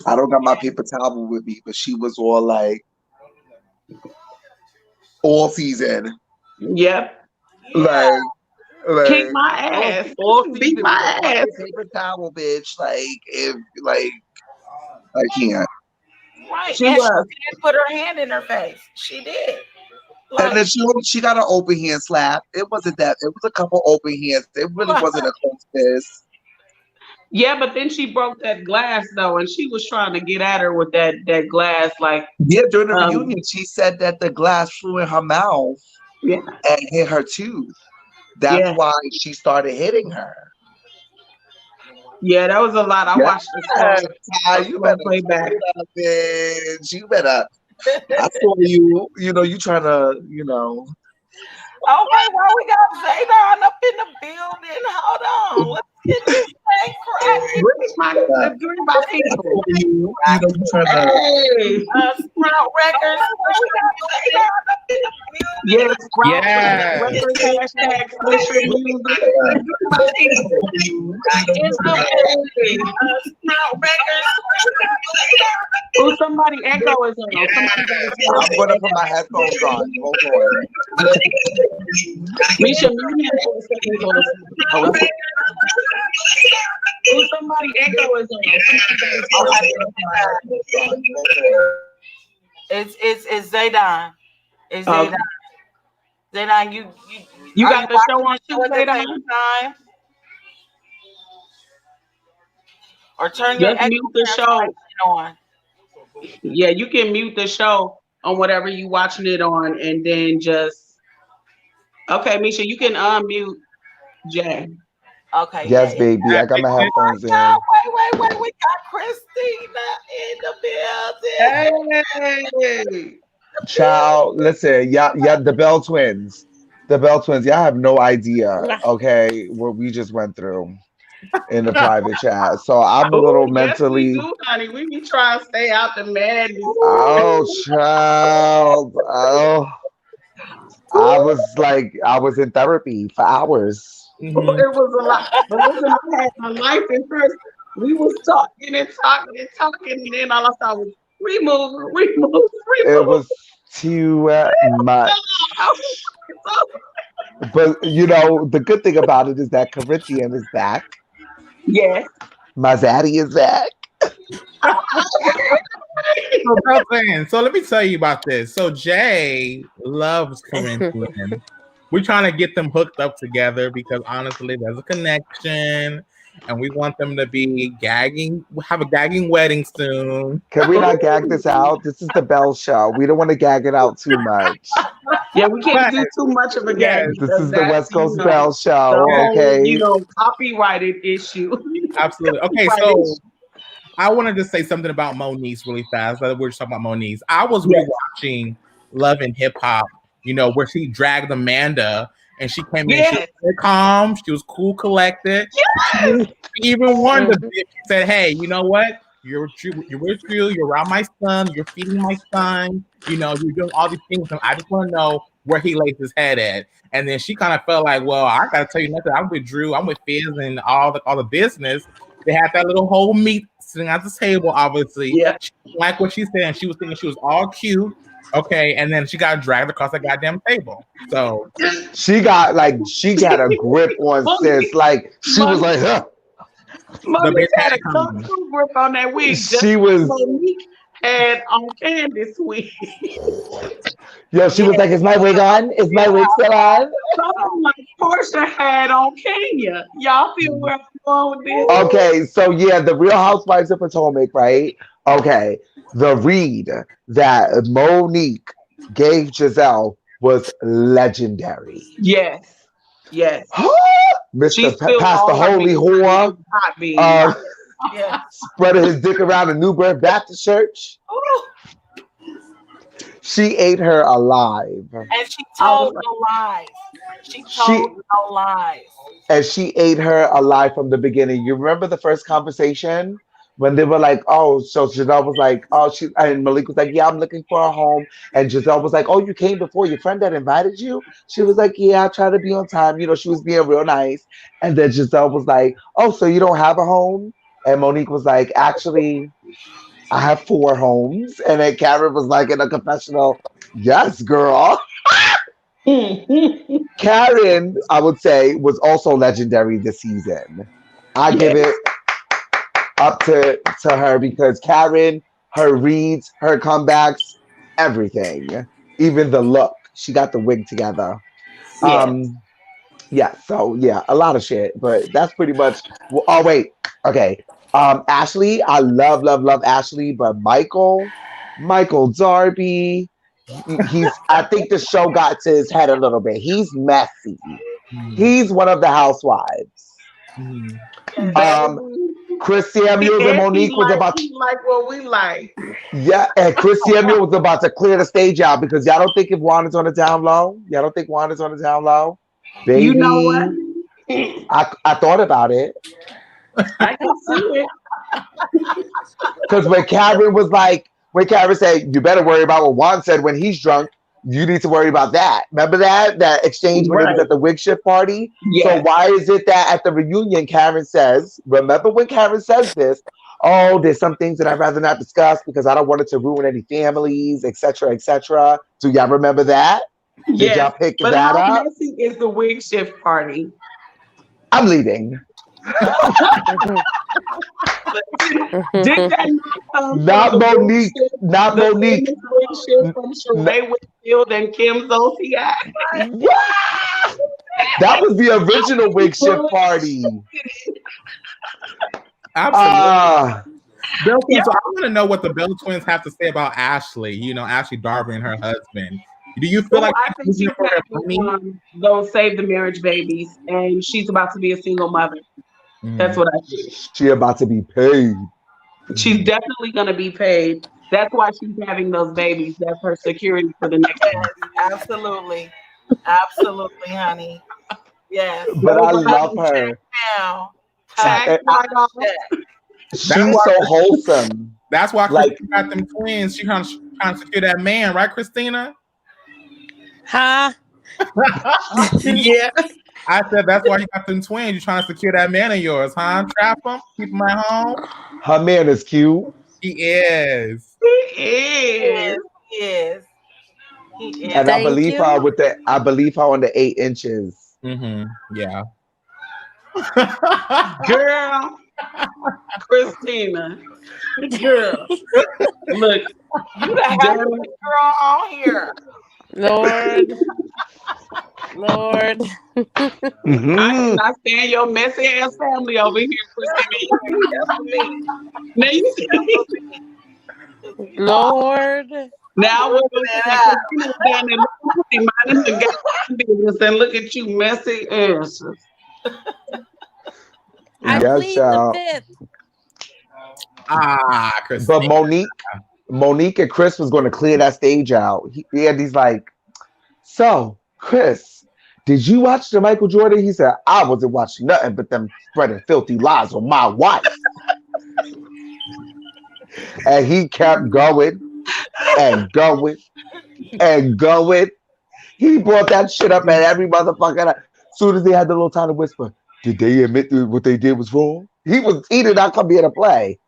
C: I don't got my paper towel with me, but she was all like, all season,
A: Yep.
B: Yeah.
A: Kick
C: like
A: my ass.
C: all
A: Beat
C: season with
A: my
C: a
A: ass.
C: fucking paper towel, bitch. Like if I can't.
B: Right.
A: She
B: And she
A: was.
B: did put her hand in her face. She did.
C: And
B: Like,
C: then she got an open hand slap. It wasn't that. It was a couple open hands. It really wasn't a close fist.
A: Yeah, but then she broke that glass though, and she was trying to get at her with that glass, like
C: Yeah, during the
A: um
C: reunion, she said that the glass flew in her mouth
A: yeah,
C: and hit her tooth. That's
A: yeah,
C: why she started hitting her.
A: yeah. That was a lot. I
C: Yeah,
A: watched
C: Ty,
A: a
C: you
A: slow
C: better
A: playback.
C: turn it up, bitch. You better. I saw you. You trying to.
B: oh wait, why we got Zaydan up in the building? Hold on. Let's get this thing cracking.
A: Bring my people.
C: You trying to.
A: Hey,
B: Sprout Records. We got Zaydan up in the building.
A: yes, Sprout
D: Yes.
A: record hashtag Swisher Music. Bring my people.
B: In the
A: Hey,
B: Sprout Records. We got Zaydan.
A: oh, somebody echo is on. Somebody got to turn
C: I'm gonna put my headphones on. Hold on.
A: Misha, mute him for a second. Oh, somebody echo is on.
B: It's Zaydan. It's
A: Okay.
B: Zaydan. Zaydan,
A: You
B: are
A: got
B: you
A: the show on
B: watching the show at the
A: Tuesday,
B: same time? Or turn your
A: just
B: echo
A: mute the show.
B: cancellation on.
A: Yeah, you can mute the show on whatever you watching it on, and then just okay, Misha, you can unmute Jay.
B: Okay,
D: Yes,
B: yeah.
D: baby. I got my headphones in.
B: Wait. We got Christina in the building.
A: Hey,
D: Child, listen, yeah, the Bell twins. The Bell twins, y'all have no idea, okay, what we just went through in the private chat. So I'm a
A: oh
D: little
A: yes, we
D: mentally,
A: do, honey. We be trying to stay out the madness.
D: oh, child. Oh, I was in therapy for hours.
A: It was a lot. But listen, I had my life in first. We was talking and talking and talking, and then all I saw was
D: It
A: remove.
D: was too much.
A: So,
D: But the good thing about it is that Corinthian is back.
A: yes.
D: My zaddy is back. Oh,
E: So, Beltran, so let me tell you about this. So Jay loves Corinthian. We're trying to get them hooked up together because honestly, there's a connection, and we want them to be gagging. Have a gagging wedding soon.
D: Can we not gag this out? This is the Bell show. We don't want to gag it out too much.
A: Yeah, we can't
E: But
A: do too much of a
E: yes,
A: gag
D: This
A: because
D: is the
A: that's
D: West Coast
A: the
D: Bell show,
A: whole
D: okay?
A: copyrighted issue.
E: absolutely. Okay,
A: Copyright
E: so
A: issue.
E: I wanted to say something about Monique really fast. We're just talking about Monique. I was
A: Yes.
E: rewatching Love and Hip Hop, where she dragged Amanda and she came in. She was
A: Yes.
E: very calm. She was cool, collected.
A: Yes.
E: She even warned the bitch. She said, "Hey, you know what? You're true. You're with you. You're around my son. You're feeding my son. You're doing all these things. And I just want to know where he lays his head at." And then she kind of felt like, "Well, I got to tell you nothing. I'm with Drew. I'm with Fizz and all the business." They had that little whole meet sitting at the table, obviously.
A: Yeah.
E: She didn't like what she said, and she was thinking she was all cute. Okay, and then she got dragged across the goddamn table. So
D: she got a grip on sis. Like she was like, huh.
E: the
A: Monique
E: bitch
A: had
E: had
A: a
E: it
A: kung
E: coming.
A: fu grip on that wig. Just
D: She was,
A: Monique had on Candace wig.
D: yo, she was like, is my wig on? Is my wig still on?
A: Something like Portia had on Kenya. Y'all feel where I'm going with this?
D: Okay, so yeah, the Real Housewives of Potomac, right? Okay, the read that Monique gave Giselle was legendary.
A: Yes. Yes. She
D: Mr.
A: spilled
D: Pastor
A: all her
D: Holy
A: beans on
D: Whore,
A: these hot beans.
B: Yeah.
D: spreading his dick around the New Birth Baptist Church. She ate her alive.
B: And she told no lies. She told no lies.
D: And she ate her alive from the beginning. You remember the first conversation when they were like, oh, so Giselle was like, oh, and Malik was like, yeah, I'm looking for a home. And Giselle was like, oh, you came before your friend that invited you? She was like, yeah, I try to be on time. You know, she was being real nice. And then Giselle was like, oh, so you don't have a home? And Monique was like, actually, I have 4 homes. And then Karen was like in a confessional, yes, girl. Karen, I would say, was also legendary this season. I give it up to her because Karen, her reads, her comebacks, everything, even the look. She got the wig together. Yeah, so yeah, a lot of shit, but that's pretty much. Well, oh wait, okay. Ashley, I love, love, love Ashley, but Michael Darby, he's. I think the show got to his head a little bit. He's messy. He's one of the housewives. Chris Samuels and Monique was about to
A: like what we like.
D: yeah, and Chris Samuel was about to clear the stage out because y'all don't think if Juan is on the down low. Y'all don't think Juan is on the down low, baby.
A: You know what?
D: I thought about it.
A: I can see it.
D: Because when Karen said, you better worry about what Juan said when he's drunk, you need to worry about that. Remember that exchange when it was at the wig shift party?
A: Yes.
D: So why is it that at the reunion, Karen says, remember when Karen says this, oh, there's some things that I'd rather not discuss because I don't want it to ruin any families, etc., etc. Do y'all remember that? Did y'all pick
A: but
D: that
A: how
D: up?
A: messy is the wig shift party?
D: I'm leaving.
A: Did that
D: Not Monique. Not Monique.
A: From Sheree Whitfield and Kim Zolciak.
D: That was the original wig shift party.
E: Absolutely. Belle Twins, so I want to know what the Belle Twins have to say about Ashley. You know, Ashley Darby and her husband. Do you feel like
A: I think she's having those save the marriage babies, and she's about to be a single mother. That's what I think.
D: She about to be paid.
A: She's definitely going to be paid. That's why she's having those babies. That's her security for the next
B: year. Absolutely. Absolutely, honey. Yes.
D: But I love her. She's so wholesome.
E: That's why Christina got them twins. She trying to secure that man, right, Christina?
F: Huh?
A: Yeah.
E: I said that's why you got them twins. You're trying to secure that man of yours, huh? Trap him, keep him at home.
D: Her man is cute.
E: He is.
A: He is.
B: He is. He is.
D: And I believe her on the 8 inches.
E: Yeah.
A: Girl. Christina. Girl. Look.
B: You the happiest girl on here.
F: Lord.
A: I cannot stand your messy ass family over here, Christina. Now you see.
F: Lord.
A: Now we're going to Christina down and minding the goddamn business and look at you messy asses.
F: I plead the fifth.
E: Christina.
D: But Monique and Chris was going to clear that stage out. He's like, so, Chris, did you watch the Michael Jordan? He said, I wasn't watching nothing but them spreading filthy lies on my wife. And he kept going and going and going. He brought that shit up at every motherfucker. As soon as they had the little time to whisper, did they admit that what they did was wrong? He did not come here to play.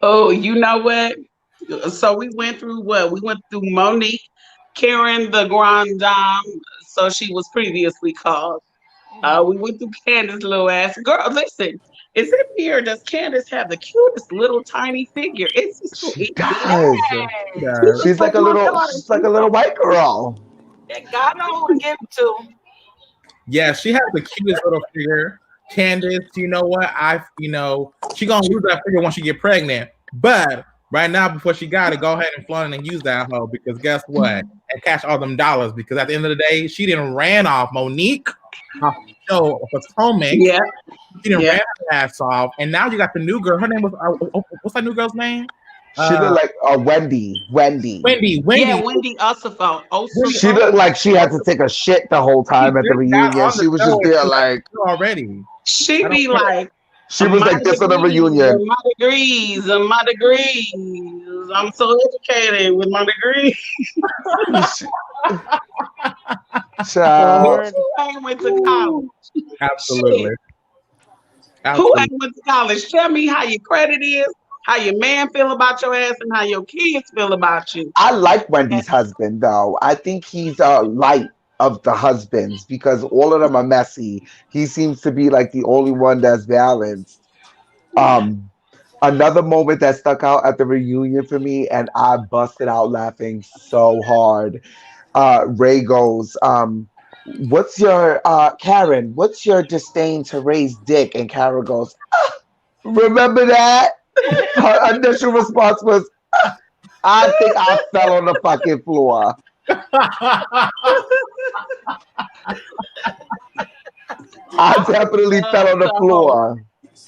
A: Oh, you know what? So we went through what? We went through Monique, Karen the Grand Dame, so she was previously called. We went through Candace little ass. Girl, listen, is it me or does Candace have the cutest little tiny figure? It's just so
D: She
A: itty.
D: does.
A: She
E: Yeah.
A: looks like my daughter.
D: She's like a little white girl.
B: God know who to give it to.
E: Yeah, she has the cutest little figure. Candace, you know what? She gonna lose that figure once she get pregnant. But right now, before she got it, go ahead and flaunt it and use that hoe because guess what? And cash all them dollars because at the end of the day, she didn't ran off Monique off the show of Potomac.
A: Yeah,
E: She didn't
A: yeah.
E: ran her ass off, and now you got the new girl. Her name was what's that new girl's name?
D: She looked like Wendy. Wendy.
E: Wendy.
A: Yeah,
E: Wendy.
A: Wendy Ossophon.
D: She looked like she had to take a shit the whole
E: She
D: time at the
E: just got
D: reunion.
E: on the
D: She was
E: show
D: just
E: and
D: there
E: she
D: like
E: already.
A: She
E: I don't
A: be
E: care.
A: like,
D: she was
A: my
D: like this on the
A: degrees,
D: reunion.
A: my degrees, my degrees. I'm so educated with my degree.
D: She- Child.
F: Lord.
A: Who ain't went to college?
E: Absolutely.
A: Shit. Who
E: Absolutely.
A: ain't went to college? Tell me how your credit is, how your man feel about your ass, and how your kids feel about you.
D: I like Wendy's husband though. I think he's light of the husbands because all of them are messy. He seems to be like the only one that's balanced. Um, Another moment that stuck out at the reunion for me, and I busted out laughing so hard. Ray goes, "What's your Karen? What's your disdain to raise dick?" And Karen goes, "Remember that?" Her initial response was, "I think I fell on the fucking floor." I definitely fell on the
A: So
D: floor.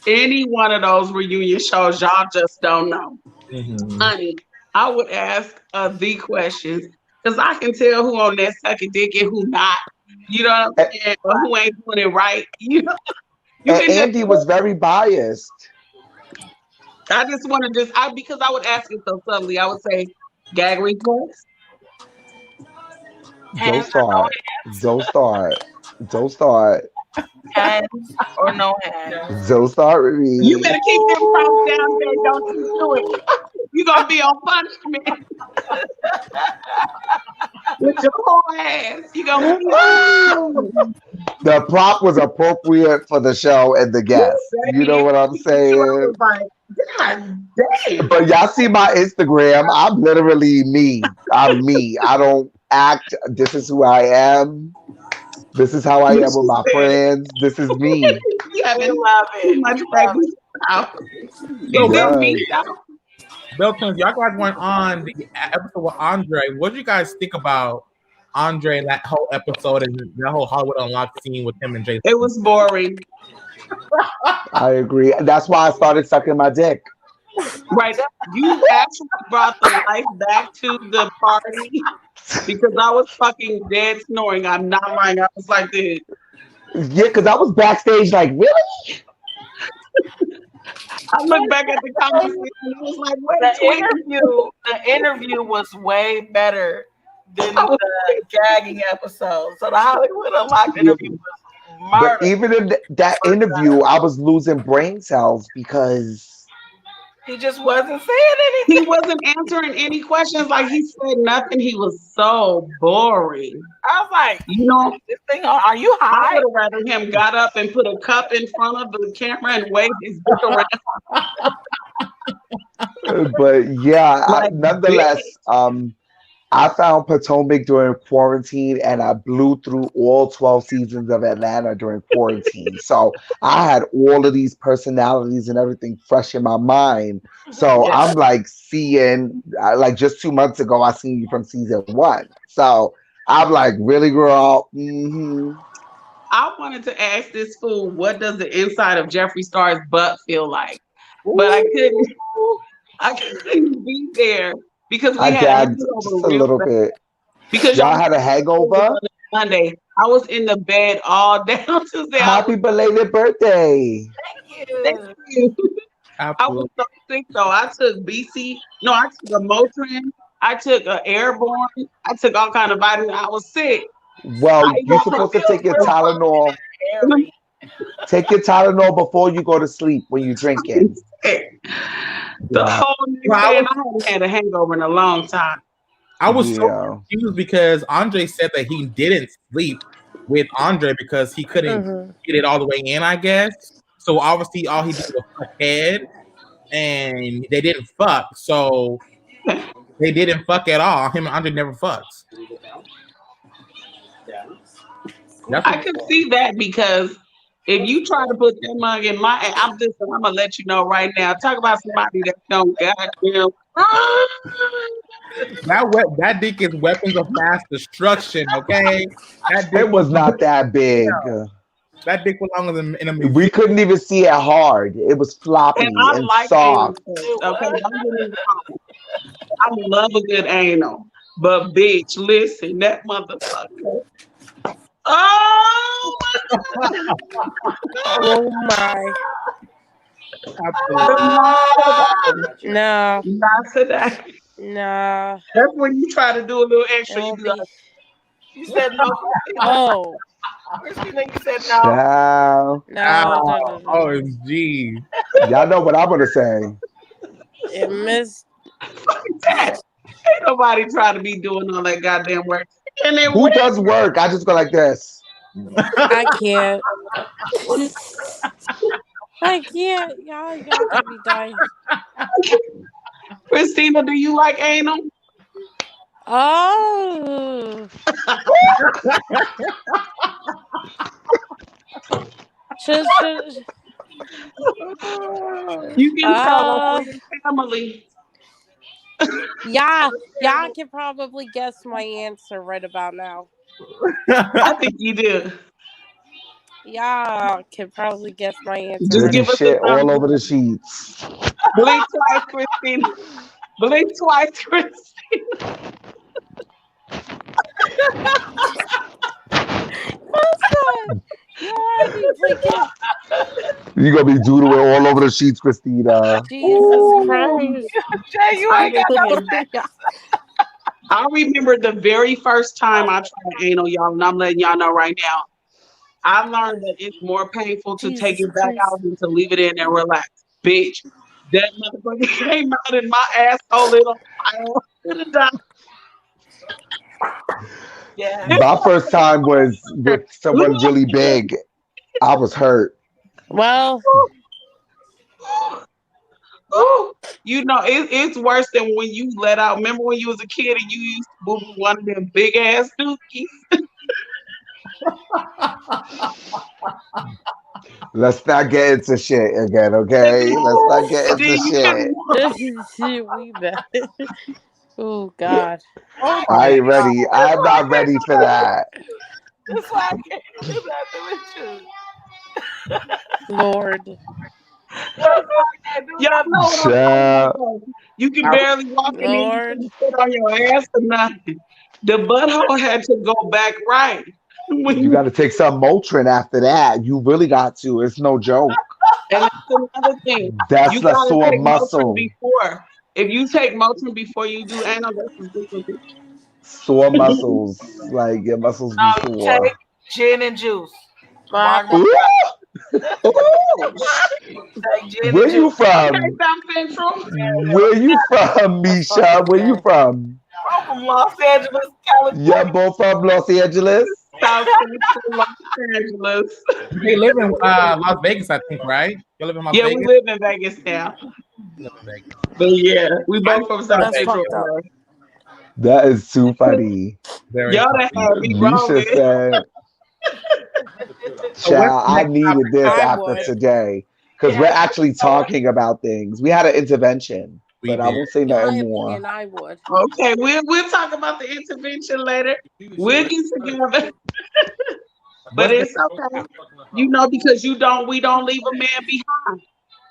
A: any one of those reunion shows, y'all just don't know.
E: Mhm.
A: Honey, I would ask the questions because I can tell who on that second dick and who not. You know what I'm
D: A-
A: saying? Or who ain't doing it right. You know, you
D: And
A: can just.
D: Andy was very biased.
A: I just want to because I would ask it so subtly. I would say, gag reflex.
D: Don't
B: Hands or no
D: start. Don't start. Don't start.
B: hands or no hands.
D: Don't start with
A: You
D: me.
A: better keep them prompts down there. Don't you do it. You're gonna be on punishment with your whole ass. You're gonna be on.
D: The prop was appropriate for the show and the
A: Woo,
D: guests. You
A: baby,
D: know
A: it
D: what I'm
A: came through. I
D: saying?
A: was like, God damn.
D: But y'all see my Instagram. I'm literally me. I'm me. I don't act. This is who I am. This is how I
A: When
D: am with
A: she
D: my
A: said,
D: friends. This is me.
A: you
B: We
A: having
B: love
A: too
B: it.
A: much
B: We love
A: baby stuff.
E: So
A: Is it
E: Bell,
A: me
D: Yes.
A: though?
E: Bell Twins, y'all guys went on the episode with Andre. What did you guys think about Andre and that whole episode and that whole Hollywood Unlocked scene with him and Jason?
A: It was boring.
D: I agree. That's why I started sucking my dick.
A: Right. You actually brought the life back to the party because I was fucking dead snoring. I'm not lying. I was like this.
D: Yeah, because I was backstage like, really?
A: I looked back at the conversation and I was like,
B: The
A: wait, twin.
B: interview was way better than
A: I was
B: the gagging episode. So the Hollywood Unlocked
A: yeah.
B: interview was
D: But
B: murder.
D: even in that interview, I was losing brain cells because
B: He just wasn't saying
A: He
B: anything.
A: wasn't answering any questions. Like he said nothing. He was so boring.
B: I was like,
A: You know,
B: this thing on, are you
A: I
B: high?
A: would have rather him got up and put a cup in front of the camera and waved his dick around.
D: but yeah,
A: Like, bitch.
D: nonetheless, I found Potomac during quarantine and I blew through all 12 seasons of Atlanta during quarantine. So I had all of these personalities and everything fresh in my mind. So
A: Yeah.
D: I'm like seeing, like just 2 months ago, I seen you from season one. So I'm like, really, girl? Mm-hmm.
A: I wanted to ask this fool, what does the inside of Jeffree Star's butt feel like? But I couldn't be there because we
D: I
A: had a
D: gagged
A: hangover
D: just a
A: real
D: little
A: bad.
D: bit.
A: Because y'all
D: Y'all
A: know
D: had a
A: it was
D: hangover?
A: on Monday. I was in the bed all day on Tuesday.
D: Happy belated birthday.
A: Thank
B: Yeah.
A: you. I was
E: Absolutely.
A: so sick though. I took BC. No, I took a Motrin. I took a Airborne. I took all kind of vitamins. I was sick. I
D: Well, you're
A: woke
B: It
D: supposed to
B: feels
D: take your
B: real
D: Tylenol.
B: hairy.
D: Take your Tylenol before you go to sleep when you're drinking.
A: sick. The
D: Yeah.
A: whole next
E: Well,
A: day, and I hadn't had a hangover in a long time.
E: I was so
D: Yeah.
E: confused because Andre said that he didn't sleep with Andre because he couldn't get it all the way in, I guess. So obviously all he did was fuck head and they didn't fuck. So they didn't fuck at all. Him and Andre never fucks. That's
A: I
E: what
A: can see that because if you try to put that mug in my, I'm gonna let you know right now. Talk about somebody that don't goddamn.
E: that dick is weapons of mass destruction, okay? That dick
D: It was not that big.
E: that dick belongs in a
D: We
E: museum.
D: couldn't even see it hard. It was
A: And
D: floppy
A: I
D: and
A: like anal
D: soft.
A: sex. Okay, don't get me wrong. I love a good anal, but bitch, listen, that motherfucker. Oh,
F: Oh my.
E: Absolutely.
A: not today.
F: No.
A: Not today.
F: No.
A: That's when you try to do a little
F: It
A: extra. You
F: will
A: be
F: be.
A: like,
B: You said no, Christina.
F: Oh.
B: Christina, you said no.
D: Child.
F: No. No.
E: OMG.
D: Y'all know what I'm gonna say.
F: It missed.
A: that. Ain't nobody trying to be doing all that goddamn work. And then
D: Who
A: wait,
D: does work? I just go like this.
F: I can't. I can't. Y'all gonna be dying.
A: Christina, do you like anal?
F: Oh. Should.
A: You can tell us we're family.
F: Yeah. Y'all can probably guess my answer right about now.
A: I think you do.
F: Y'all can probably guess my answer
A: Just
D: When
F: right
D: you
A: give
F: about.
A: us a
D: shit all
A: thumbs
D: over
A: up.
D: the sheets.
A: Blink twice, Christina. Blink twice, Christina.
F: You already blinking.
D: You gonna be doodling all over the sheets, Christina.
F: Jesus Christ.
B: Jay, you
F: I'm
B: ain't got no
F: blinking.
A: I remember the very first time I tried anal, y'all, and I'm letting y'all know right now. I learned that it's more painful to take
F: Jesus
A: it back
F: Christ.
A: out than to leave it in and relax. Bitch, that motherfucker came out in my asshole in a pile to the doctor.
B: Yeah.
D: My first time was with someone really big. I was hurt.
F: Well,
A: Ooh, you know, it's worse than when you let out. Remember when you was a kid and you used to boo boo one of them big ass dookies?
D: Let's not get into shit again, okay? Let's not get
A: And then
D: into
A: you
D: shit.
A: couldn't.
F: we bet. Oh God,
E: Oh my
D: I ain't ready. I'm not ready for that.
B: That's why I can't do nothing with you.
F: Lord.
B: That's why I can't do
A: Y'all
B: nothing.
A: know what I'm talking
D: Child.
A: about. You can barely walk in there. You
F: Lord.
A: couldn't sit on your ass or nothing. The butthole had to go back right. When
D: You
A: you,
D: got to take some Motrin after that. You really got to. It's no joke.
A: and that's another thing.
D: That's
A: You
D: a
A: gotta
D: sore
A: take Motrin
D: muscle.
A: before. If you take Motrin before you do anal, that's a different
D: Sore
A: thing.
D: muscles. Like your muscles be
B: No, you take
D: sore.
B: gin and juice.
F: Fuck.
B: Mark my
D: Ooh!
A: Ooh,
B: take gin and
D: Where
B: juice.
D: you
A: okay,
D: from?
A: South Central.
D: Where you from,
F: The
D: Misha?
F: fucking
D: Where you
F: thing.
D: from?
B: I'm from Los Angeles,
D: You're
B: California.
D: both from Los Angeles?
A: South Central, Los Angeles.
E: They live in Las Vegas, I think, right? You live in Las
A: Yeah, we
E: Vegas?
A: live in Vegas now.
E: You live in Vegas.
A: But yeah, we both from South
F: That's
A: Central.
F: fucked up.
A: Bro.
D: That is too funny.
E: Very
A: Y'all
E: funny.
A: that had me
D: Misha
A: rolling.
D: said,
E: So what's
D: Child,
E: the
D: I
E: next topic?
D: needed this
F: I
D: after
F: would.
D: today. Because we're
B: Yeah.
D: actually talking about things. We had an intervention,
E: We
D: but I
E: did.
D: won't say
F: In my
D: nothing more.
F: opinion, I would.
A: Okay, we'll talk about the intervention later. We'll get together, but
E: What's the
A: it's okay. You know, because we don't leave a man behind.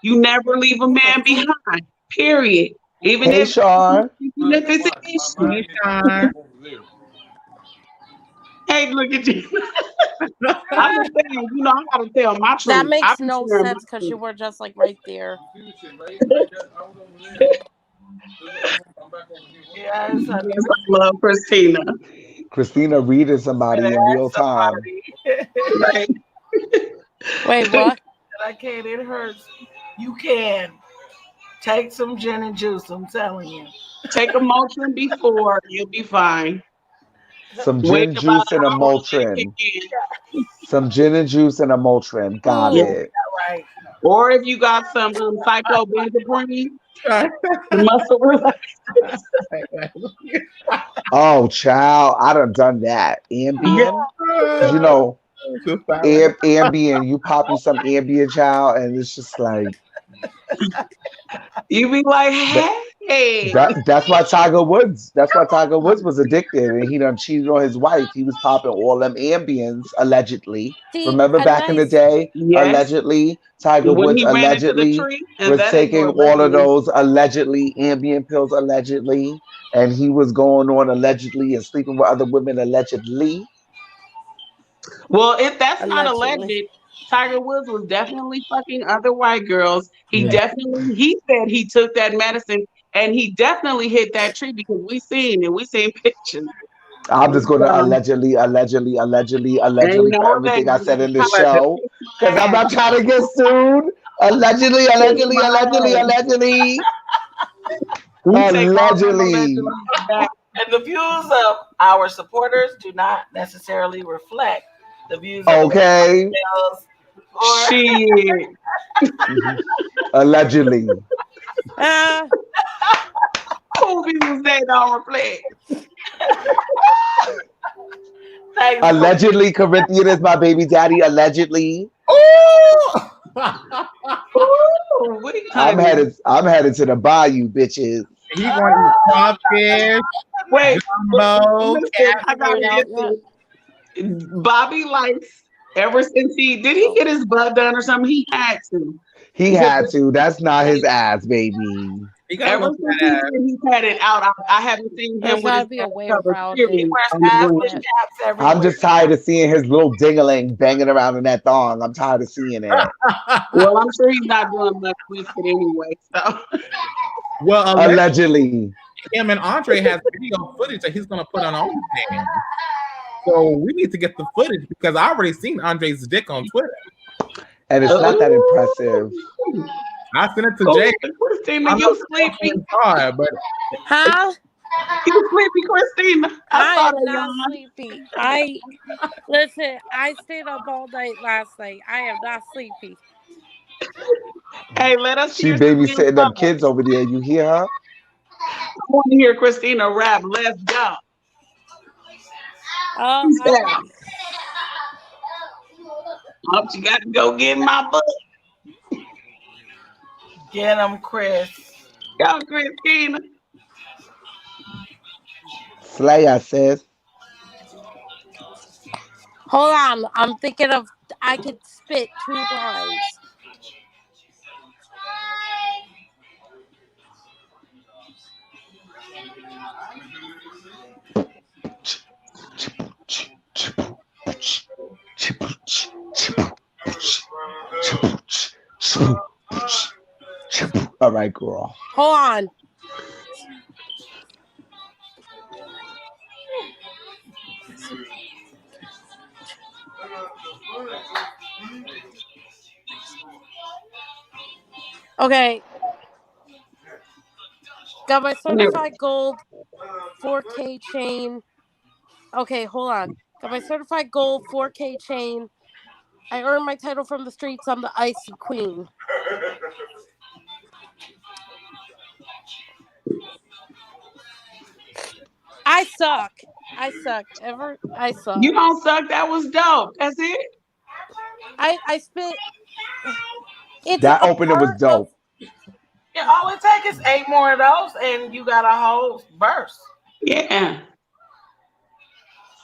A: You never leave a man behind. Period. Even
D: Hey,
A: if
D: Sean.
A: it's an issue.
E: hey, Sean.
A: Hey, look at you. I'm just saying, you know, I gotta tell my
F: That
A: truth. I
F: makes
A: be
F: no
A: sharing my
F: sense because you
A: truth.
F: were just like right there.
B: Yes, honey.
A: Yes, I love Christina.
D: Christina reading somebody
B: Better
D: in real
B: ask
D: time.
B: somebody.
A: Right.
F: Wait, what?
B: I can't. It hurts. You can. Take some gin and juice. I'm telling you.
A: Take a Motrin before, you'll be fine.
D: Some
A: Wait
D: gin
A: about
D: juice
A: an
D: and a
A: hour to let it
D: Motrin.
A: kick in.
D: Some gin and juice and a Motrin. Got
A: Yeah.
F: Ooh,
D: it.
B: Right.
A: Or if you got some cyclobenzaprine, the muscle relaxers.
D: Oh, child, I done that. Ambien, because Ambien, you popping some Ambien, child, and it's just like
A: You be like,
D: that.
A: hey,
D: That's why Tiger Woods. That's why Tiger Woods was addicted, and he done cheated on his wife. He was popping all them Ambiens allegedly.
F: see,
D: Remember
F: a
D: back in the
F: nice.
D: day,
A: yes.
D: allegedly Tiger
A: When
D: Woods
A: he ran into the
D: allegedly
A: tree, and
D: was
A: that ain't no
D: taking all of
A: allegedly.
D: those allegedly Ambien pills allegedly, and he was going on allegedly and sleeping with other women allegedly.
A: Well, if that's not alleged,
F: Allegedly.
A: Tiger Woods was definitely fucking other white girls.
E: Yeah.
A: He said he took that medicine and he definitely hit that tree because we seen pictures.
D: I'm just going to
A: So, ain't
D: allegedly for
A: no
D: everything I said
A: allegedly.
D: in the
A: However,
D: show,
A: kiss
D: because
A: my
D: I'm
A: ass.
D: not trying to get sued. Allegedly,
A: Kiss
D: allegedly,
A: my
D: allegedly,
A: ass.
D: allegedly,
A: We take all them
D: allegedly.
A: allegedly back.
B: And the views of our supporters do not necessarily reflect the views of the
D: Okay.
B: Bells or
A: Shit.
D: Mhm. Allegedly.
F: Ah,
A: Who views they don't reflect?
B: thanks for
D: Allegedly, Corinthian is my baby daddy. Allegedly.
E: Oh!
A: Ooh, we honey.
D: I'm headed to the bayou, bitches.
E: He gonna eat crawfish,
A: Wait, but
E: gumbo,
A: listen, I gotta
F: yep,
E: catfish.
F: yep.
A: listen. Bobby likes ever since did he get his butt done or something? He had to.
D: He
A: Because
D: had to. That's not his ass, baby.
E: He gotta
A: ever
E: go to
A: since
E: that
A: he
E: ass.
A: said he's had it out, I haven't seen him
F: There's
A: with
F: got
A: his
F: to be a
A: ass
F: way
A: covered,
F: around
B: he
F: it.
A: period,
B: wears
A: on the
F: That's
B: assless
A: gram.
F: it.
B: chaps
D: I'm
B: everywhere.
D: just tired of seeing his little dingaling banging around in that thong. I'm tired of seeing it.
A: Well, I'm sure he's not doing much with it anyway. So
E: Well, allegedly,
D: Allegedly.
E: him and Andre has video footage that he's gonna put on OnlyFans. So we need to get the footage because I already seen Andre's dick on Twitter.
D: And it's not that impressive.
A: ooh,
E: I sent it to Jay.
A: ooh, Christina,
E: I'm not
A: you
E: sure
A: sleepy?
E: if saw it, but
F: Huh?
A: You sleepy, Christina? I
F: I
A: saw
F: am
A: that
F: not
A: yawn.
F: sleepy. I listen. I stayed up all night last night. I am not sleepy.
A: Hey, let us
D: She
A: hear some new
D: babysitting them
A: songs.
D: kids over there. You hear her?
A: I want to hear Christina rap. Let's go. She
F: I
A: said, "Oh, you got to go get my book."
B: Get him, Chris.
A: Go, Christina.
D: Slayer says.
F: hold on. I'm thinking of. I could spit 2 lines.
D: All right, girl.
F: Hold on. Okay. Got my certified gold 4K chain. Okay, hold on. Got my certified gold 4K chain. I earned my title from the streets. I'm the icy queen. I suck. I suck. I
A: You
F: suck.
A: don't suck. That was dope. That's it.
F: I spit. It's
D: That
F: a
D: opener was
F: part of.
D: dope.
B: Yeah, all it takes is 8 more of those, and you got a whole verse.
A: Yeah.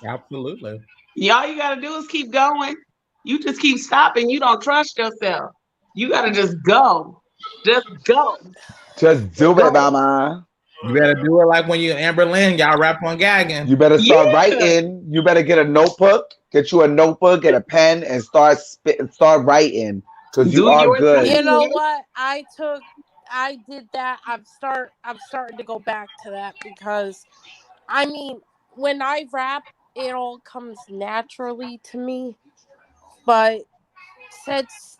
E: absolutely.
A: All you gotta do is keep going. You just keep stopping. You don't trust yourself. You gotta just go. Just go.
D: Just do it,
A: Go.
D: mama.
E: You better do it like when you and Amber Lynn, y'all rap on gagging.
D: You better start
A: Yeah.
D: writing. You better get a notebook, get you a notebook, get a pen, and start spitting, start writing. Cause you
A: Do
D: are
A: your
D: good.
F: You
A: thing.
F: know
A: Yeah.
F: what? I did that. I'm starting to go back to that because I mean, when I rap, it all comes naturally to me. But sense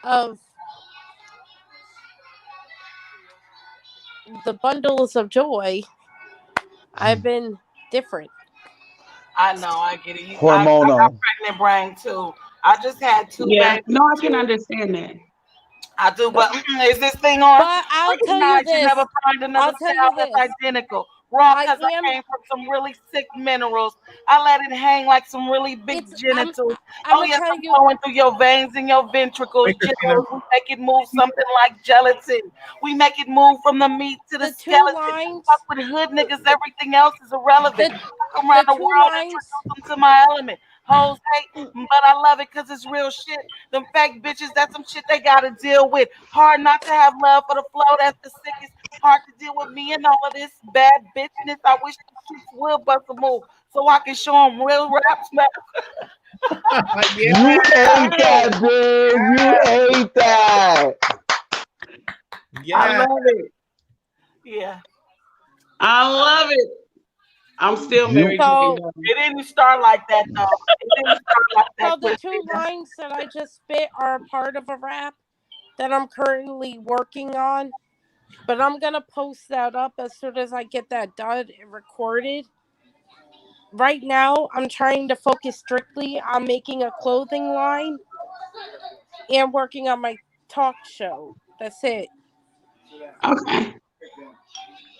F: of the bundles of joy, I've been different.
B: I know, I get it. I got
D: Hormonal.
B: pregnant brain too. I just had two
A: Yeah,
B: babies
A: no, I can
B: too.
A: understand that.
B: I do, but is this thing on?
F: But I'll tell you
B: Recognize you
F: this.
B: never find another
F: I'll tell you
B: child that's
F: this.
B: identical. Wrong,
F: I
B: because I
F: am.
B: came from some really sick minerals. I let it hang like some really big
F: It's.
B: genitals.
F: I'm
B: Oh
F: gonna
B: yes,
F: tell
B: I'm
F: you.
B: going through your veins and your ventricles,
E: Wait, Christina.
B: jiggles. We make it move something like gelatin. We make it move from the meat to the
F: The two
B: skeleton. Fuck
F: lines.
B: with hood niggas, everything else is irrelevant.
F: The
B: I come around
F: the
B: the
F: two
B: world,
F: lines.
B: introduce them to my element. Hoes hate, but I love it because it's real shit. Them fake bitches, that's some shit they gotta deal with. Hard not to have love for the flow, that's the sickest. Hard to deal with me and all of this bad bitchness. I wish the chicks would bust a move so I can show them real rap smack.
D: You
E: Yeah.
D: hate that, dude. You hate that.
A: I
E: Yeah.
A: love it.
B: Yeah.
A: I love it. I'm still
D: You
A: married to you.
F: So
A: Though.
B: It didn't start like that though. It didn't start like that,
F: the two
B: Christina.
F: lines that I just spit are a part of a rap that I'm currently working on. But I'm gonna post that up as soon as I get that done and recorded. Right now, I'm trying to focus strictly on making a clothing line and working on my talk show. That's it.
A: Okay,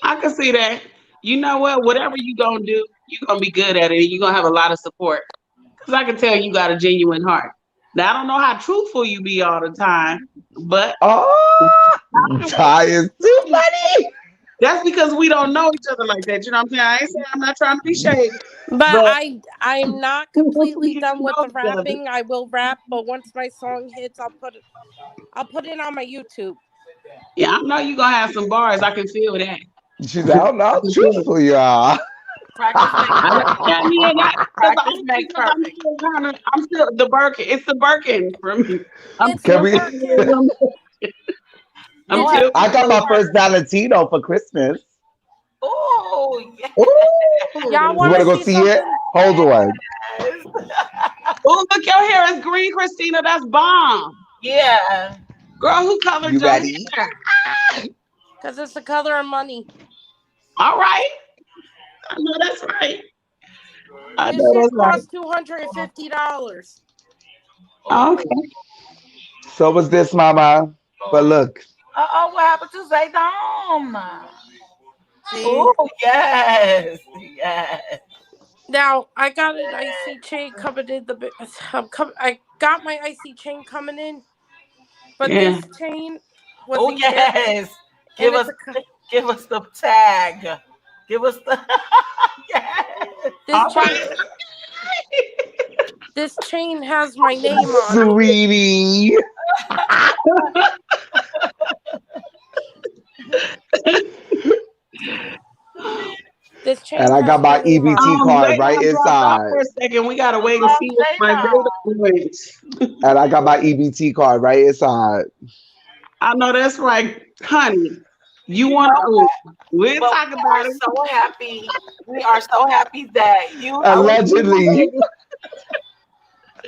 A: I can see that. You know what? Whatever you gonna do, you gonna be good at it. You gonna have a lot of support. Cause I can tell you got a genuine heart. Now I don't know how truthful you be all the time, but
D: oh, Ty is too funny.
A: that's because we don't know each other like that. You know what I'm saying? I ain't saying I'm not trying to be shady,
F: But
A: but
F: I'm not
A: once we
F: completely
A: get to
F: done with
A: know
F: the
A: each other,
F: rapping. I will rap, but once my song hits, I'll put it on my YouTube.
A: yeah, I know you gonna have some bars. I can feel that.
D: She's I don't know
A: I
D: how
A: can feel it.
D: truthful you are.
B: Practice makes
A: I know,
B: perfect.
A: yeah, yeah, that
B: Practice makes
A: because I'm
B: perfect.
A: still kind of, I'm still the Birkin. It's the Birkin for me. I'm
F: It's
D: Can
F: the
A: still
D: we?
A: kind
F: Birkin.
A: of, I'm
B: Go
F: It's
B: ahead.
A: still.
D: I got my first Valentino for Christmas.
B: Oh yeah.
F: y'all
D: You
F: want
D: want
F: to
D: to go
F: see
D: see it?
F: something?
D: Hold on.
A: Oh, look, your hair is green, Christina. That's bomb.
B: Yeah.
A: Girl, who colored
D: You
A: your
D: ready?
A: hair?
F: Because it's the color of money.
A: All right. I know that's right. I
F: This
A: know
F: shit
A: that's right.
F: costs $250.
B: Oh.
A: Okay.
D: So was this, Mama. But
B: Oh.
D: look,
B: What happened to Zaydom?
F: See?
B: Oh yes. Yes.
F: Now, I got an icy chain coming in. I got my icy chain coming in. But
A: Yeah.
F: this chain was
B: Oh
F: a gift.
B: yes.
F: And
B: Give
F: it's
B: us
F: a.
B: give us the tag. Give us the yes.
F: This
A: All
F: chain.
A: right.
F: This chain has my name on it.
D: sweetie.
F: This
D: And
F: chain
D: I
F: has
D: got
F: my
D: my
F: name on it.
D: EBT card right
A: Zaydon dropped off
D: inside.
A: for a second. We gotta wait and
B: Oh,
A: see what my Zaydon went.
D: And I got my EBT card right inside.
A: I know that's right, honey. You
B: you
A: want
B: know,
A: to? We'll
B: but
A: talk
B: we
A: about
B: are
A: it.
B: so happy. We are so happy that you
A: I want to see my
D: Allegedly.
A: baby.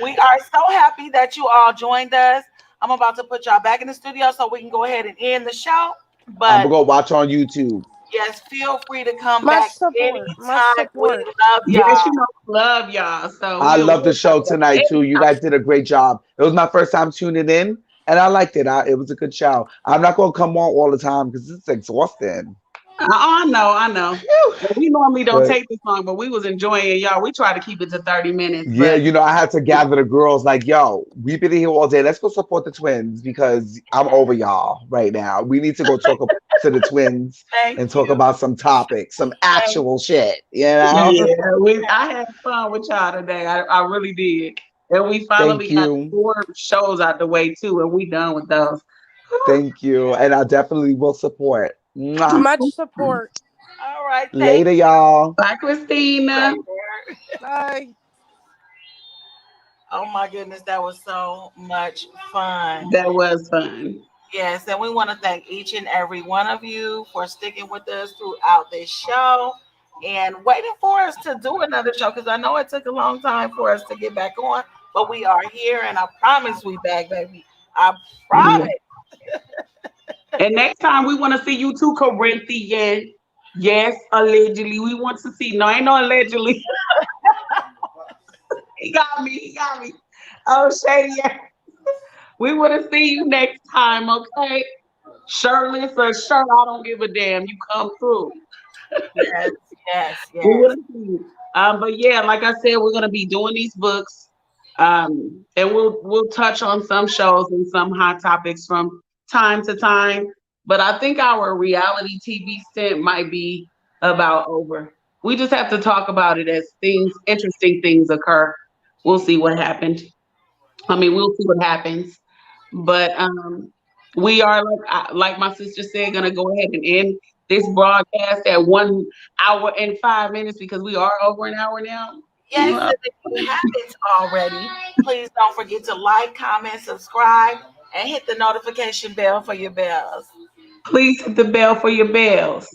B: we are so happy that you all joined us. I'm about to put y'all back in the studio so we can go ahead and end the show.
D: I'm gonna
B: But
D: go watch on YouTube.
B: yes, feel free to come
F: Much
B: back
F: support. Much
B: anytime. We
F: support.
B: love
A: Yes,
B: y'all.
A: you know, I love y'all. So
D: I love the
A: we'll talk
D: show
A: about it
D: tonight too. You
A: anytime.
D: guys did a great job. It was my first time tuning in, and I liked it. It was a good show. I'm not gonna come on all the time because it's exhausting.
A: I know, I know.
D: Phew.
A: Well, we normally don't
D: But
A: take this long, but we was enjoying it, y'all. We try to keep it to 30 minutes,
D: yeah,
A: but
D: I had to gather the girls. Like, yo, we've been here all day. Let's go support the twins because I'm over y'all right now. We need to go to the twins
B: Thank
D: and talk
B: you.
D: about some topics, some
B: Thank
D: actual shit. You know.
A: yeah, I had fun with y'all today. I really did. And we finally
D: Thank
A: got
D: you.
A: 4 shows out the way too, and we done with those.
D: Thank you. And I definitely will support. Mwah.
F: Much support.
B: All right. Thank
D: Later, y'all.
A: Bye, Christina.
B: you.
F: Bye.
B: Oh my goodness, that was so much fun.
A: That was fun.
B: Yes, and we want to thank each and every one of you for sticking with us throughout this show and waiting for us to do another show because I know it took a long time for us to get back on, but we are here and I promise we back, baby. I
A: Yeah.
B: promise.
A: And next time we want to see you too, Corinthian. Yes, allegedly. We want to see. No, ain't no allegedly. He got me. He got me. Oh, Shady. We want to see you next time, okay? Shirtless or shirt, I don't give a damn. You come through.
B: Yes, yes,
A: We
B: yes.
A: want to see you. But yeah, like I said, we're gonna be doing these books, and we'll touch on some shows and some hot topics from time to time. But I think our reality TV stint might be about over. We just have to talk about it as interesting things occur. We'll see what happened. I mean, we'll see what happens. But we are like my sister said, gonna go ahead and end this broadcast at 1 hour and 5 minutes because we are over an hour now.
B: Yes, and if you haven't already, please don't forget to like, comment, subscribe, and hit the notification bell for your bells.
A: Please hit the bell for your bells.